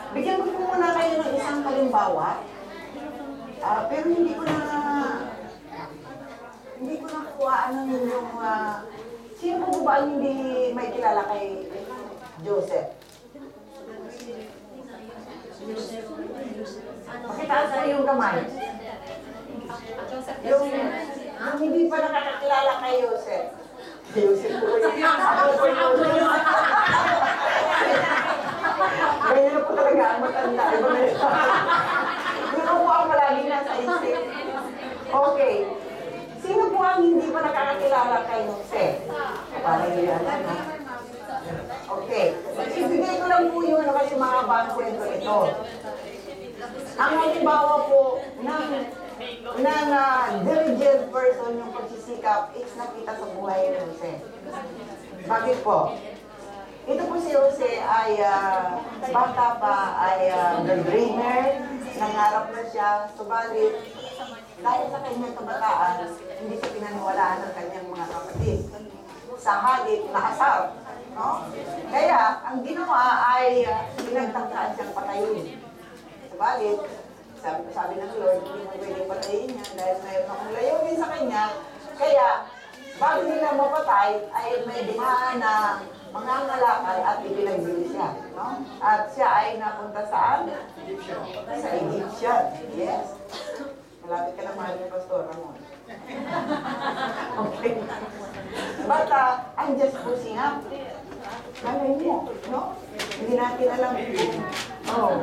Bigyan ko po muna kayo ng isang halimbawa. Pero hindi ko nakuhaan ng inyong, sino po ba ang hindi may kilala kay Joseph? Pakitaas na yung kamay. Yung hindi pa nakakakilala kay Joseph. Joseph po yun. Ako po yun. Ganyan na po talaga ang matanda. Yun po ang palaging nasa isip. Okay. Sino po ang hindi pa nakakakilala kay Joseph? Parang yan, no? Okay. Ibigay ko lang po yun kasi mga kwento ito. Ang halimbawa po ng diligent person yung pagsisikap is nakita sa buhay ni Jose. Bakit po? Ito po si Jose ay bata pa, ay the dreamer, nangarap na siya, subalit dahil sa kanyang kabataan, hindi siya pinaniwalaan ng kanyang mga kapatid. Sa halip, nakasar. No? Kaya, ang ginawa ay pinagtangkaan siyang patayin. Subalit, sabi ng Lord, hindi mo pwedeng patayin niya dahil mayroon akong layunin sa kanya. Kaya, bago nila mapatay, ay may dumaan na mangangalakal at ipinagbili siya. No? At siya ay napunta saan? Sa Egyptian. Yes. Malapit ka na mahal ni Pastor Ramon. Okay. But, I'm just pushing up. Malay mo, no? Hindi natin alam. Oh.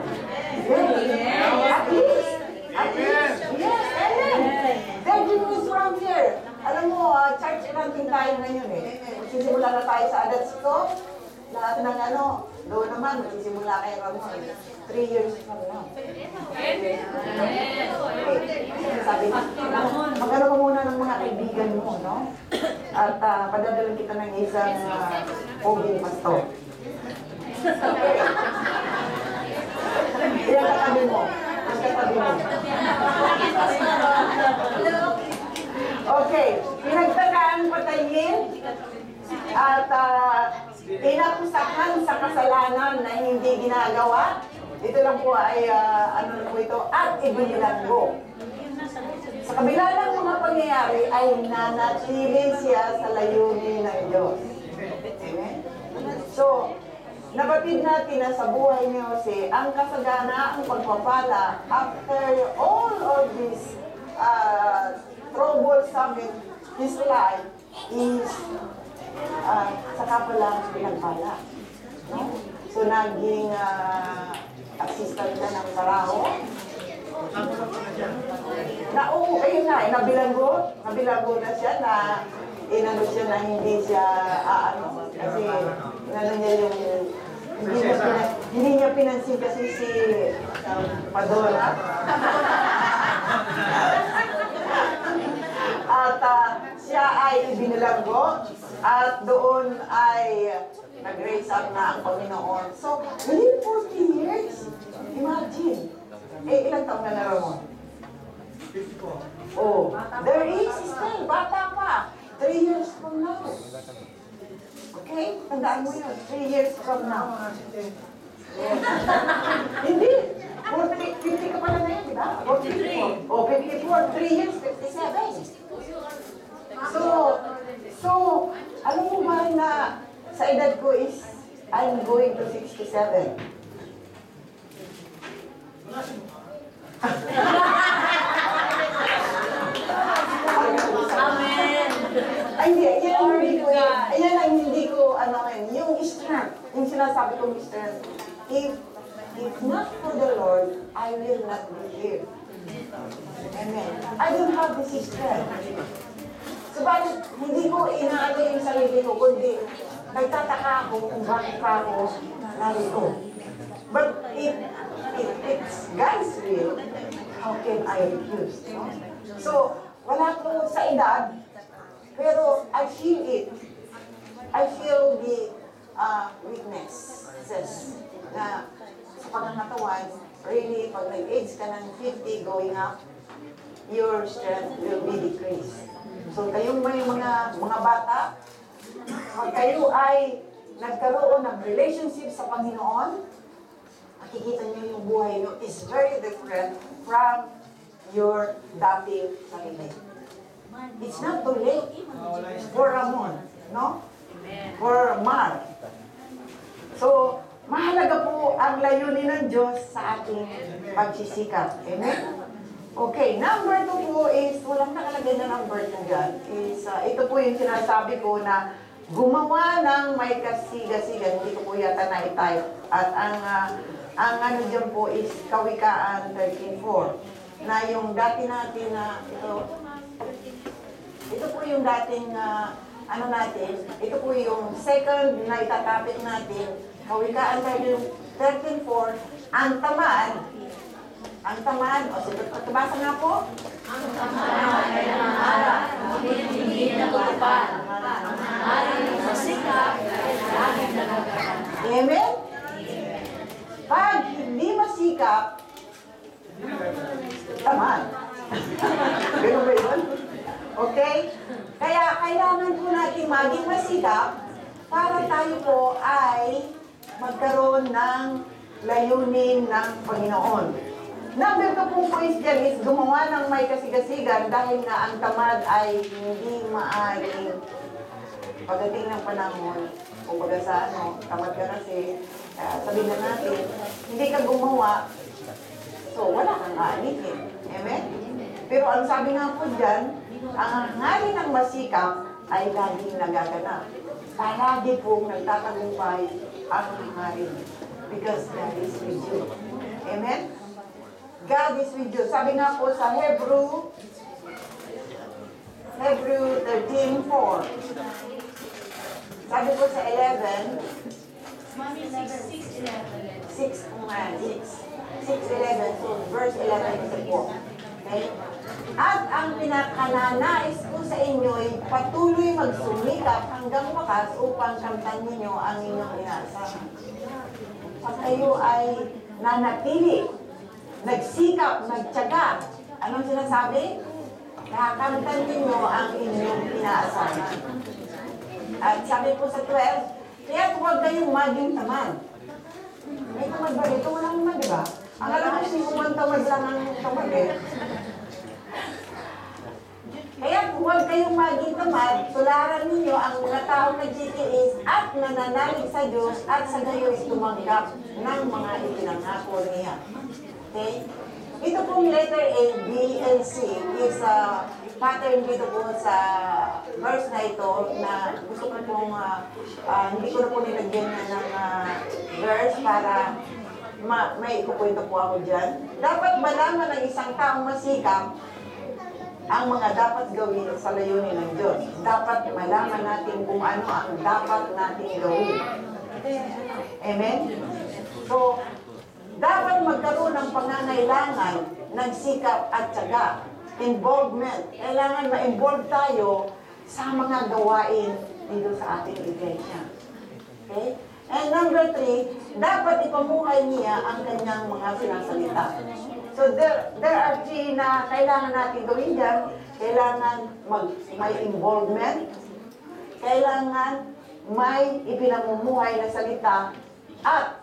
At least. Yes, amen. Then, news from here. Alam mo, church ranking tayo ngayon eh. Sisimula na tayo sa Adats ko. lahat ng ano, doon naman, magsisimula kay Ramon. 3 years from now. Okay. Sabi niya, magkano ka muna ng mga kaibigan mo, no? At padadalan kita ng isang poging pastor. Okay. Ilang katabi mo? Ang katabi mo? Okay. Pinagtakaan patayin at inakusahan sa kasalanan na hindi ginagawa. Ito lang po ay, ano po ito, at ibinilanggo. Sa kabila ng mga pangyayari ay nanatili siya sa layunin ng Diyos. Amen? So, nabatid natin na sa buhay ni Jose, ang kasagana, ang pagpapala, after all of this troublesome in his life, is saka pa lang pinagpala. No? So, naging assistant ka ng Paraho. Ayun na, nabilanggo na siya na inano siya na hindi siya, kasi inano niya yung, hindi niya pinansin kasi si Padora. At siya ay ibinilanggo at doon ay nag-raise up na ang Panginoon. So, within 40 years, imagine, ilang taon na Ramon? 54. Oh, there is still, bata pa. 3 years from now. Okay? Tandaan mo yun, 3 years from now. Yes. Hindi. 50 ka pala na yun, di ba? 53. Oh, 54, 3 years, 57. So, alam mo ba na sa edad ko is, I'm going to 67. Amen. Ay, hindi. Ayan ang hindi ko, yung strength, yung sinasabi kong strength, if not for the Lord, I will not be here. Amen. I don't have this strength. So, bakit hindi ko inaano yung sarili ko, kundi nagtataka ako kung bakit pa ako narito. But if it's God's will, how can I refuse? No? So, wala ko sa edad, pero I feel it. I feel the weaknesses na sa pangangatawan, really, pag nag-age ka ng 50 going up, your strength will be decreased. So, kayong may mga bata, pag kayo ay nagkaroon ng relationship sa Panginoon, makikita niyo yung buhay niyo is very different from your dating sarili. It's not too late for Ramon, no? For Mark. So, mahalaga po ang layunin ng Diyos sa ating pagsisikap. Amen? Okay, number 2 po is, walang nakalagay na number 2 dyan, is, ito po yung sinasabi ko na gumawa ng may kasiga-siga, hindi ko po yata na-type. At ang ano dyan po is Kawikaan 13:4, na yung dati natin na, ito po yung dating, ito po yung second na itatapit natin, Kawikaan 13:4, ang tamad, o sige, pagkabasa nga po. Ang tamad ay nangaharap, hindi natutupad. Ang masikap ay laging nagagawa. Amen? Pag hindi masikap, tamad. Ganun ba yun? Okay? Kaya kailangan po natin maging masikap para tayo po ay magkaroon ng layunin ng Panginoon. Number 2 po is dyan is gumawa ng may kasigasigan dahil na ang tamad ay hindi maaaring pagdating ng panahon o sa tamad ka kasi, sabihin na natin, hindi ka gumawa, so wala kang aanihin. Amen? Pero ang sabi nga po dyan, ang hangarin ng masikap ay laging nagaganap. Palagi pong nagtatagumpay ang hangarin because God is with you. Amen? God is with you. Sabi nga po sa Hebrew 13:4. Sabi po sa 11, 6:11, so verse 11 is po. Okay? At ang pinakananais ko sa inyo ay patuloy magsumikap hanggang wakas upang kamtan ninyo ang inyong inaasahan. Pag kayo ay nanatili, nagsikap, nagtyaga, anong sinasabi? Kakamtan ninyo ang inyong inaasahan. At sabi po sa 12, kaya huwag kayong maging tamad. May tamad ba dito? Wala naman, di ba? Ang alam ko si Juan tamad lang ang tamad eh. Kaya huwag kayong maging tamad, tularan ninyo ang mga taong nagtitiis at nananalig sa Diyos at sa gayoy tumanggap ng mga ipinangako niya. Okay? Ito pong letter A, B, and C is a pattern dito po sa verse na ito na gusto ko pong hindi ko na po nilagyan na ng verse para may ikukwento po ako dyan. Dapat malaman ng isang taong masikap ang mga dapat gawin sa layunin ng Diyos. Dapat malaman natin kung ano ang dapat natin gawin. Amen? So, dapat magkaroon ng pangangailangan ng sikap at tiyaga. Involvement. Kailangan ma-involve tayo sa mga gawain dito sa ating iglesia. Okay? And number 3, dapat ipamuhay niya ang kanyang mga sinasalita. So there are 3 na kailangan natin gawin dyan. Kailangan may involvement, kailangan may ipinamumuhay na salita, at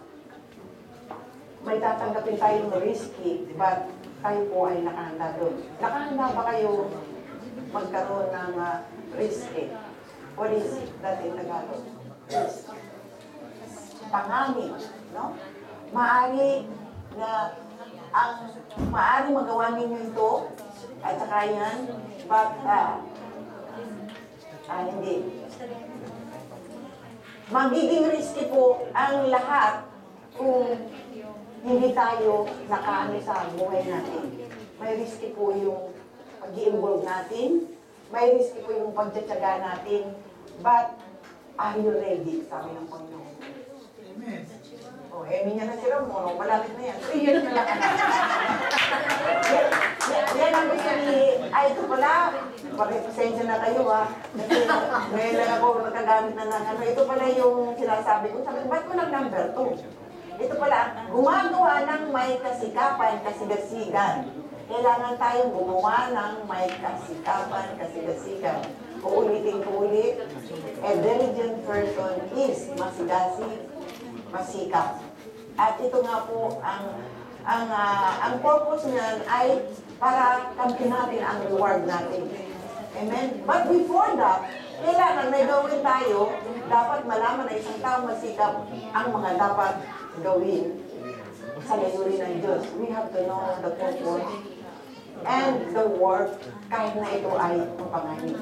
may tatanggapin tayong risky, but tayo po ay nakahanda doon. Nakahanda ba kayo magkaroon ng risky? What is that in Tagalog? Risk. Pangangin, no? Maari magawa ninyo ito, at saka yan, but hindi. Magiging risky po ang lahat kung hindi tayo nakaano sa buhay natin. May risky po yung pag-i-involve natin, may risky po yung pagtsatsaga natin, but are you ready? Sabi ng Panginoon. Amen. Oh, amen niya na si Ramon. Malapit na yan. 3 years na lang. Yan ang gusto ni... Ay, ito pala. Pakipasensya na kayo kasi ngayon lang ako nakagamit na ng ano. Ito pala yung sinasabi ko. Sabi, ba't mo number 2? Ito pala, gumagawa ng may kasikapan, kasigasigan. Kailangan tayong gumawa ng may kasikapan, kasigasigan. Uulitin ko ulit. A diligent person is masigasig, masikap. At ito nga po, ang purpose niyan ay para kampi natin ang reward natin. Amen? But before that, kailangan may gawin tayo, dapat malaman na isang taong masikap ang mga dapat gawin sa layunin ng Diyos. We have to know the purpose and the work kahit na ito ay mapanganib.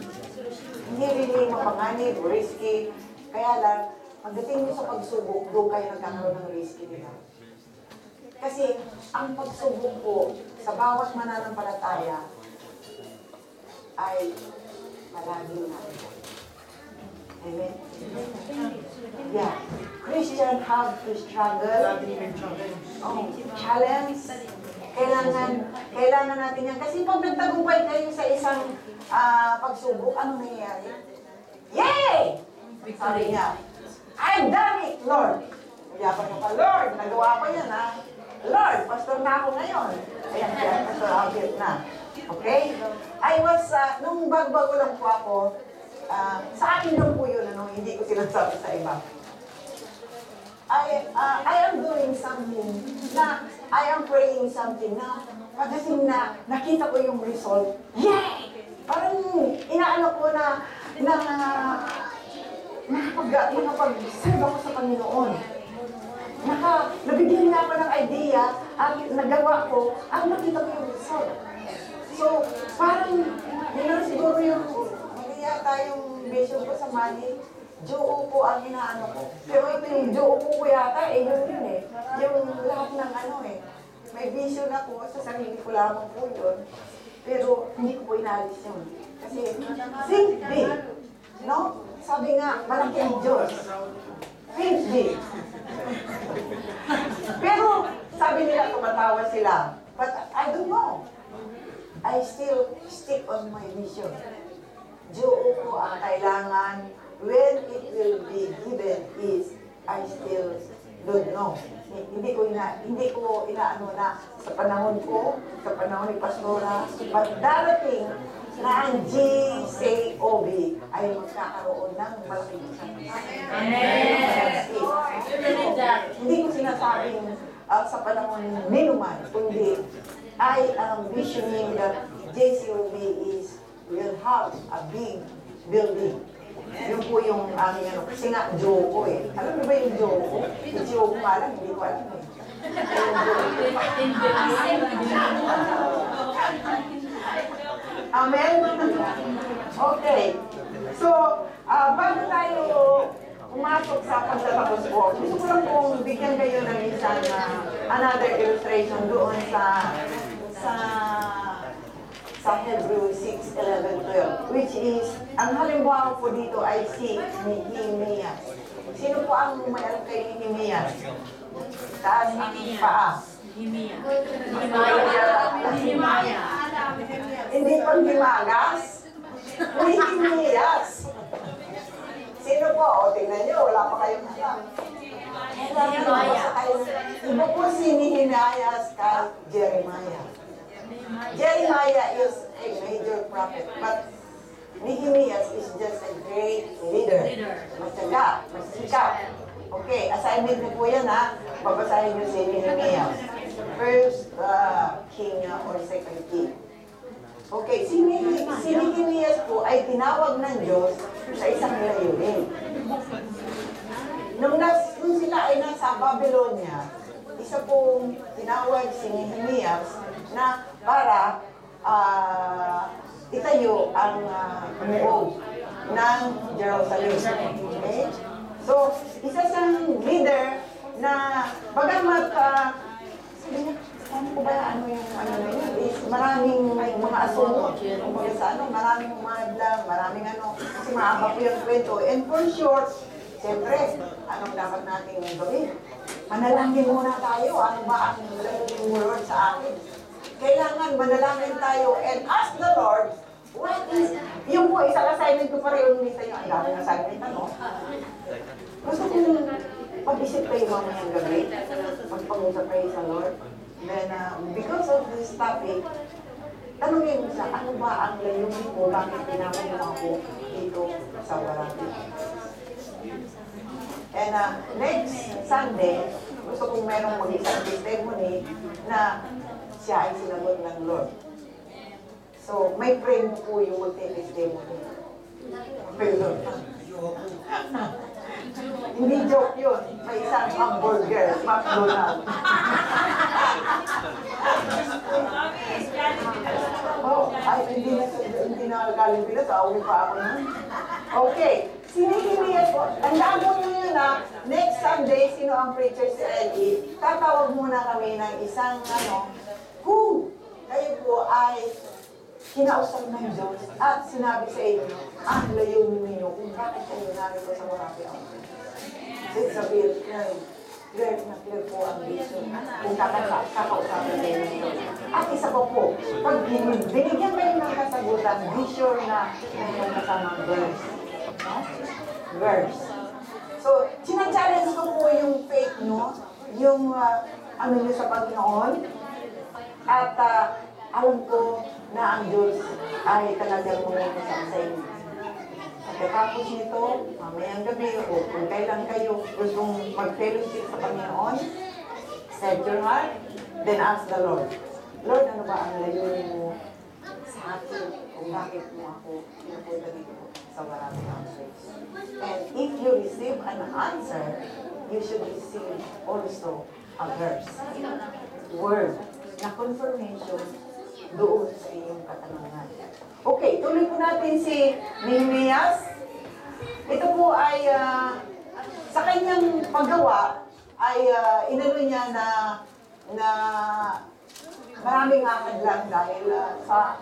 Hindi really mapanganib, risky, kaya lang, pagdating nyo sa pagsubok, doon kayo nagkakaroon ng risky nila. Kasi ang pagsubok po sa bawat mananampalataya ay palaging natin. Amen? Yeah. Christians have to struggle. Challenge. Kailangan natin yan. Kasi pag nagtagumpay kayo sa isang pagsubok, ano nangyayari? Yay! Sabi niya, I've done it, Lord. Yapan mo pa, Lord, nagawa ko yan, ha? Lord, pastor na ako ngayon. Ayan, pastor Albert na. Okay? Nung bago-bago lang po ako, sa akin lang po yun, hindi ko sinasabi sa iba. I am doing something na, I am praying something na, pagdating na, nakita ko yung result, yay! Parang inaano ko na nakapag-serve ako sa Panginoon. Nabigyan niya ako ng idea at nagawa ko, ang nakita ko yung result. So, parang, yun siguro yung, hindi yata yung vision ko sa money, Joe po ang inaano ko. Pero ito yung Joe po yata, yun eh. Yung lahat ng may vision ako, sa sarili ko lamang po yun. Pero hindi ko po inalis yun. Kasi, think big. No? Sabi nga, malaki ang Diyos. Think big. tumatawa sila. But I don't know. I still stick on my vision. Diyo ko ang kailangan. When it will be given is, I still don't know. Hindi ko inaano na sa panahon ko, sa panahon ni Pastora, but darating na ang GCOB ay magkakaroon ng malaking Hindi ko sinasabing sa panahon ni Numan, kundi I am visioning that JCOB will have a big building. Yun po yung aming ano, kasi nga Joko eh. Alam mo ba yung Joko? Yung Joko nga lang, hindi ko alam eh. Amen? Okay. So, bago tayo pumasok sa pagtatapos po, gusto ko lang pong bigyan kayo ng isang another illustration doon sa Hebrew 6:11-12, which is, ang halimbawa po dito ay si Nehemias. Sino po ang may alam kay Nehemias? Taas ang paa. Hindi pang himagas. Nehemias. Sino po? O, tingnan nyo, wala pa kayong alam. Iba po si Nehemias kay Jeremiah. Jeremiah is a major prophet, but Nehemias is just a great leader. Matyaga, masikap. Okay, assignment niyo po yan ha. Babasahin niyo si Nehemias. First King or Second King. Okay, si Nehemias po ay tinawag ng Diyos sa isang layunin. Nung sila ay nasa Babylonia, isa pong tinawag si Nehemias na para itayo ang muog ng Jerusalem. Okay? So, isa siyang leader na bagamat ano ko ba ano yung ano na yun? Is maraming mga asunod. Kumbaga sa ano, maraming madlang, maraming ano, kasi maaba po yung kwento. And for short, siyempre, anong dapat natin gawin? Manalangin muna tayo. Ano ba ang layunin mo, Lord, sa akin? Kailangan manalangin tayo and ask the Lord, what is, yung po, isang assignment ko pa rin yung nito yung ang daming assignment, ano? Gusto kong pag-isip kayo mamayang gabi, pag-pag-usap kayo sa Lord. Then, because of this topic, tanungin mo siya, ano ba ang layunin mo, bakit tinawag mo ako dito sa Warati? And next Sunday, gusto kong merong mag-isang testimony na siya ay sinagot ng Lord. So, may friend po yung mag-testimony. Pero, hindi joke yun. May isang hamburger, McDonald's. Oh, ay, hindi na galing pila. Kauwi pa ako nun. Okay. Sinigimias po. Tandaan mo nyo yun na next Sunday, sino ang preacher si Eddie, tatawag muna kami ng isang kung kayo po ay kinausap ng Diyos at sinabi sa inyo, ang layunin ninyo kung bakit kayo narito sa Warati ako. Sabihin, clear na clear po ang vision kung kakausapin kayo ninyo. At isa pa po, pag binigyan kayo ng kasagutan, vision na mayroong kasamang verse. Verse. So, sinachallenge ko po yung faith nyo, yung ano nyo sa Panginoon, at alam ko na ang Diyos ay talagang mumumusang sa inyo. Pagkatapos nito, mamayang gabi, o kung kailan kayo gustong mag-fellowship sa Panginoon, set your heart, then ask the Lord, Lord, ano ba ang layunin mo sa akin kung bakit mo ako pinupunta dito sa Warati Country? And if you receive an answer, you should receive also a verse, word, na confirmation doon sa iyong katanungan. Okay, tuloy po natin si Nehemias. Ito po ay, sa kanyang paggawa, ay inano niya na maraming akadlan dahil sa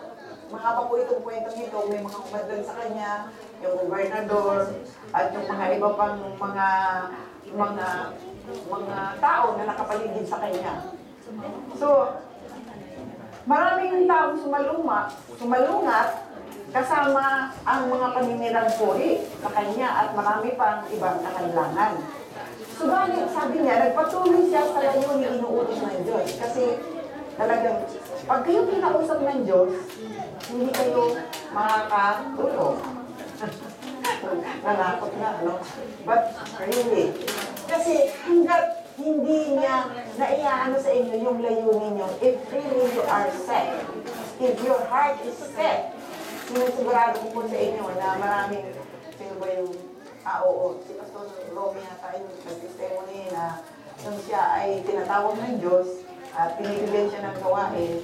mga pa po itong kwentong ito, may mga kumadlan sa kanya, yung gobernador, at yung mga iba pang mga tao na nakapaligid sa kanya. So, maraming taong sumalungat kasama ang mga paninirang puri sa kanya at marami pang ibang kakailangan. Subalit, sabi niya, nagpatuloy siya sa layuning inuutos ng Diyos. Kasi talagang, pag kayo kinausap ng Diyos, hindi kayo makakatulog. Nalakot na, no? But really, kasi hanggat hindi niya naiaano sa inyo yung layunin niyo, if really you are set, if your heart is set, sinusigurado ko po sa inyo na maraming, sino ba yung, oo, si Pastor Romy yata yung nag-testimony na nung siya ay tinatawag ng Diyos at pinibigyan siya ng gawain,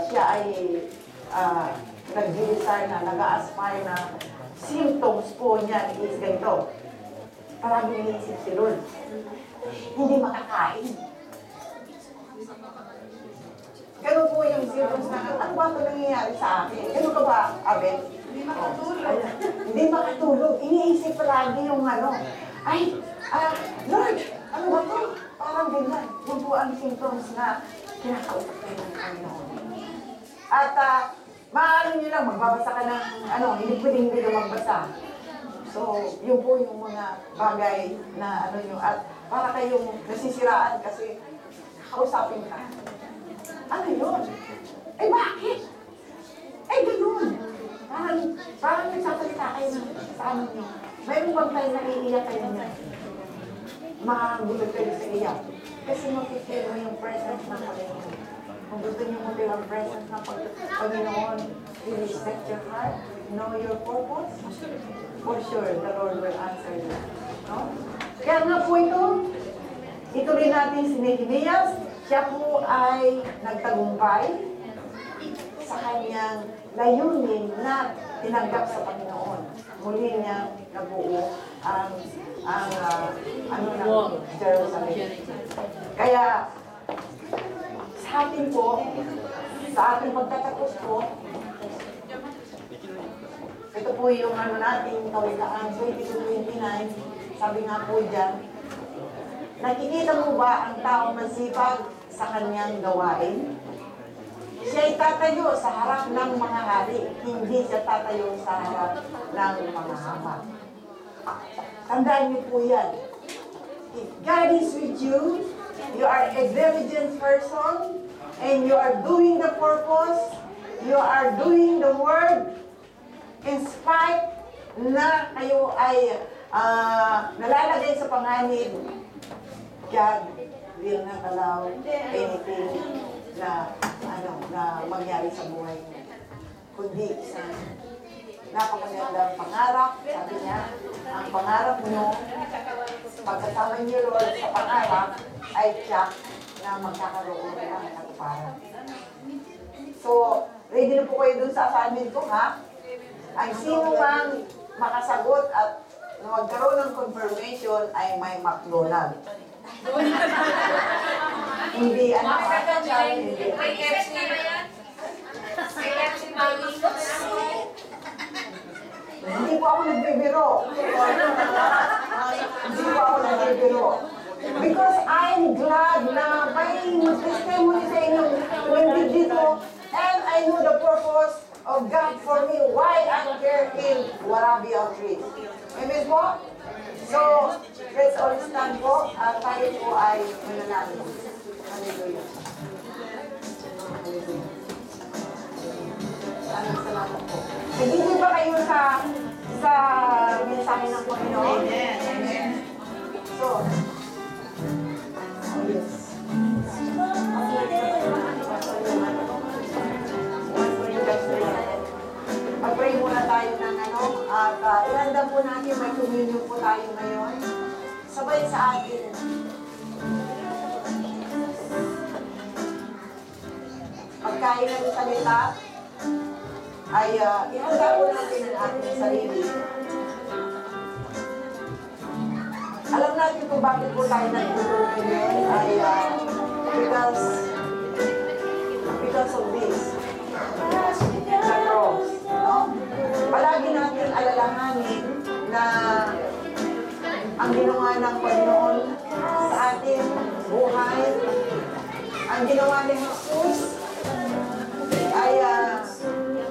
siya ay nag-desire na, nag-aspire na symptoms po niya is ganito. Parang iniisip si Lord. Hindi makakain. Ganun po yung symptoms na, ano ba ito nangyayari sa akin? Ganun ka ba, Abel? Hindi makatulog. Hindi makatulog. Iniisip palagi yung ano, ay, Lord, ano ba ito? Parang ganyan. Yun po ang symptoms na kinakausap kayo ng Panginoon. At, maaari nyo lang, magbabasa ka ng, hindi pwedeng hindi ka magbasa. So, yun po yung mga bagay na at para kayong nasisiraan kasi kausapin ka. Ano yun? Eh bakit? Eh ganun. Parang nagsasalita kayo sa ano nyo. Mayroon bang tayo naiiyak kayo niya? Makakagulog kayo sa iyak. Kasi makikita mo yung presence ng Panginoon. Kung gusto nyo mo ang presence ng Panginoon, really set your heart, know your purpose, for sure, the Lord will answer you. No? Kaya nga po ito rin natin si Nehemias, siya po ay nagtagumpay sa kanyang layunin na tinanggap sa Panginoon. Muli niya nabuo ang ng Jerusalem. Kaya sa atin po, sa ating pagtatapos po, ito po yung natin, Kawikaan 22-29, sabi nga po dyan, nakikita mo ba ang taong masipag sa kanyang gawain? Siya'y tatayo sa harap ng mga hari, hindi siya tatayo sa harap ng mga hama. Tandaan niyo po yan. If God is with you, you are a diligent person, and you are doing the purpose, you are doing the word, in spite na kayo ay nalalagay sa panganib, God will not allow anything na mangyari sa buhay niyo. Kundi isang napakagandang pangarap, sabi niya, ang pangarap niyo, pagkasama niyo Lord sa pangarap, ay tiyak na magkakaroon ng katuparan. So, ready na po kayo dun sa assignment ko, ha? Ang sino mang makasagot at magkaroon ng confirmation ay may McDonald's. Hindi, hindi. May KFC na yan? KFC mami. Hindi po ako nagbibiro. Hindi po ako nagbibiro. Because I'm glad na may testimony sa inyo nandito dito and I know the purpose of God for me, why I'm here in Warabi Outreach. Amen po? So, let's all stand po at tayo po ay mananalo. Hallelujah. Salamat po. Nagiging ba kayo sa mensahe ng Panginoon? Amen. So, yes. Mag-pray muna tayo ng at ihanda po natin, may communion po tayo ngayon. Sabay sa atin. Pagkain ng salita, ay ihanda po natin ang ating sarili. Alam natin kung bakit po tayo nagtutulong ngayon ay because of this. The cross. No? Palagi natin alalahanin na ang ginawa ng Panginoon sa ating buhay. Ang ginawa ni Jesus ay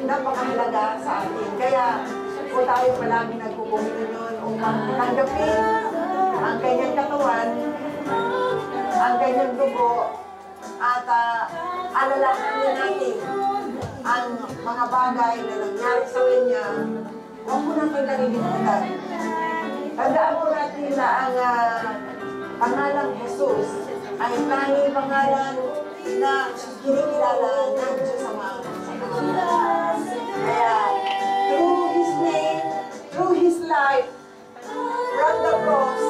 napakahalaga sa atin. Kaya po tayo palagi nagkukuminyon upang tanggapin ang kanyang katawan, ang kanyang dugo, at alalahanin natin ang mga bagay na nangyari sa kanya. Huwag po natin kalilimutan. Tandaan po natin na ang pangalang Jesus ay tanging pangalan na kinikilala ng Diyos Ama sa pangalan. Kaya, through His name, through His life, from the cross,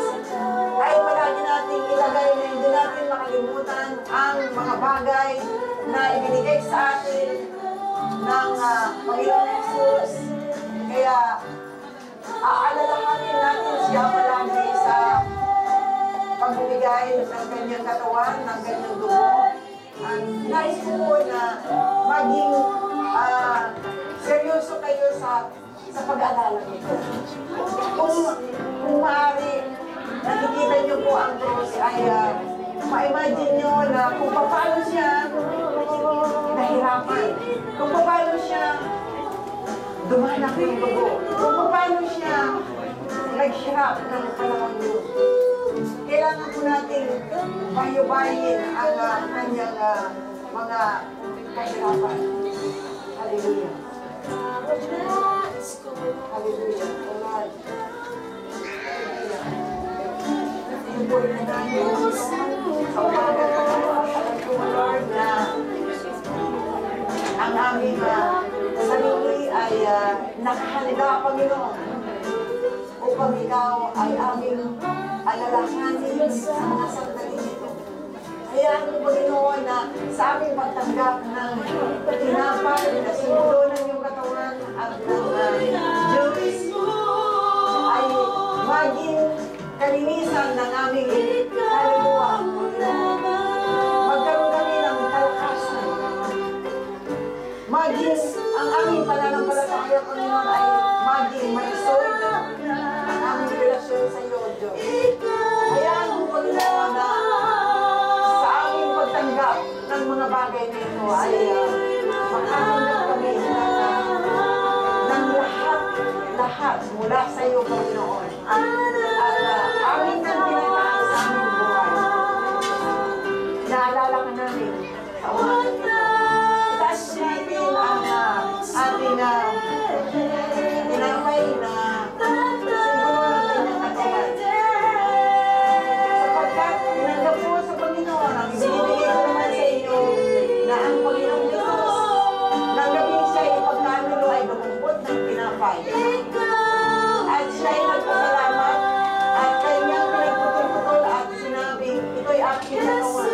ay palagi nating ilagay na hindi natin makalimutan ang mga bagay na ibinigay sa atin ng Panginoon Jesus. Kaya, aalalahanin natin siya palagi sa pagbibigay ng kanyang katawan, ng kanyang dugo. Nais ko po na maging seryoso kayo sa pag-aalala nito. Kung maaari, nakikita niyo po ang cross ay ma-imagine niyo na kung paano siya nahirapan, kung paano siya dumanak ng dugo, kung paano siya naghirap ng panahon yun. Kailangan po natin bayubayin ang kanyang mga kahirapan. Hallelujah. Hallelujah. O Lord. Hallelujah. Ito po rin na natin sa umaga na alam ko, Lord, na ang aming sarili ay nakahanda, Panginoon, upang ikaw ay aming alalahanin sa mga sandali nito. Hayaan mo, Panginoon, na sa aming pagtanggap ng tinapay na simbolo ng iyong katawan at ng Diyos ay maging kalinisan ng aming kaluluwa. Magkaroon kami ng kalakasan. Maging ang aming pananampalataya, Panginoon, ay maging maisod ang aming relasyon sa iyo, Diyos. Hayaan mo, Panginoon, na sa aming pagtanggap ng mga bagay na ito ay makahanap kami ng lahat mula sa iyo, Panginoon. At aming nang tinataan sa aming buhay. Naalala ka namin sa umaga ito. Itaas natin ang ating tinapay na simbolo ng kanyang katawan. Sapagkat tinanggap mo sa Panginoon ang ibinibigay ko naman sa inyo na ang Panginoon Jesus ng gabing siya ay pagkanulo ay lumumpot ng tinapay. At siya ay nagpasalamat at kanyang pinagputol-putol at sinabing, ito'y aking katawan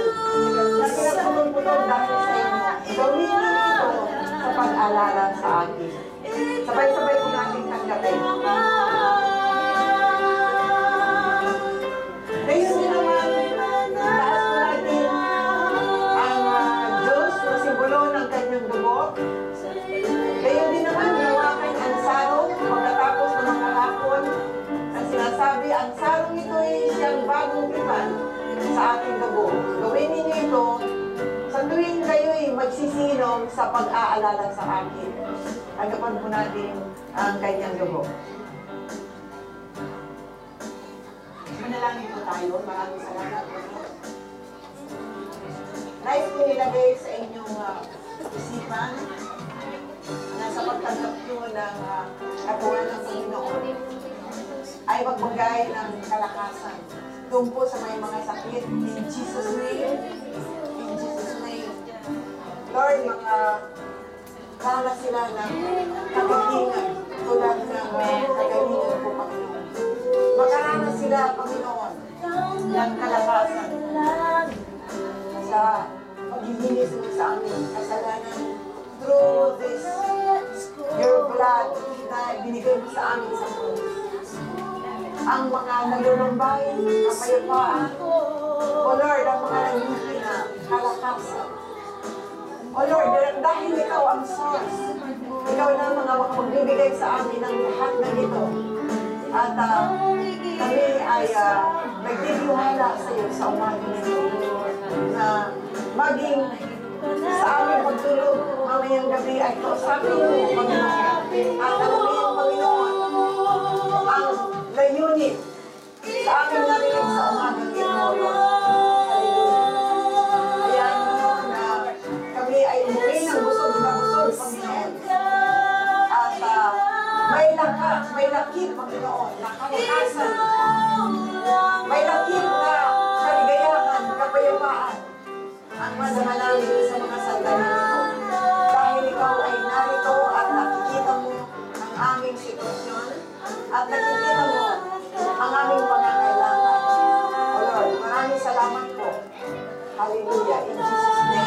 na pinagputol-putol dahil sa inyo. Gawin niyo ito sa pag-alala sa akin. Sabay-sabay po natin tanggapin. Ngayon din naman, taas po natin ang Diyos na simbolo ng kanyang dugo. Ngayon din naman, nawakan ang sarong pagkatapos ng mga hapon. Ang sinasabi, ang sarong ito ay siyang bagong tipan sa ating dugo. Gawin ninyo ito sa tuwing kayo'y magsisinom sa pag-aalala sa akin. Agapan po natin ang kanyang dugo. Manalangin po tayo. Maraming salamat po. Nais ko nilagay sa inyong isipan na sa pagtanggap nyo ng katawan ng Panginoon ay magbigay ng kalakasan doon po sa may mga sakit. In Jesus' name. In Jesus' name. Lord, kala sila ng kagalingan tulad ng kagalingan po, Panginoon. Makaranas sila, Panginoon, ng kalakasan sa paglilinis mo sa aming kasalanan through this, your blood na binigay mo sa amin sa cross. Ang mga nalulumbay, kapayapaan, o Lord, ang mga nanghihina, kalakasan. O Lord, dahil ikaw ang source, ikaw na ang mga magbibigay sa amin ng lahat na ito. At kami ay nagtitiwala sa iyo sa umaga nito na maging sa aming pagtulog mamayang gabi ay kausapin mo, Panginoon. At alamin, Panginoon, ang layunin sa aming narinig sa umaga nito, Lord. Kaya na kami ay umuwi ng busog na busog, Panginoon. At may lakip, Panginoon, na kalakasan. May lakip na kaligayahan, kapayapaan ang madama namin sa mga sandali nito. Dahil ikaw ay narito at nakikita mo ang aming sitwasyon at nakikita mo ang aming pangangailangan. O Lord, maraming salamat po. Hallelujah. In Jesus' name.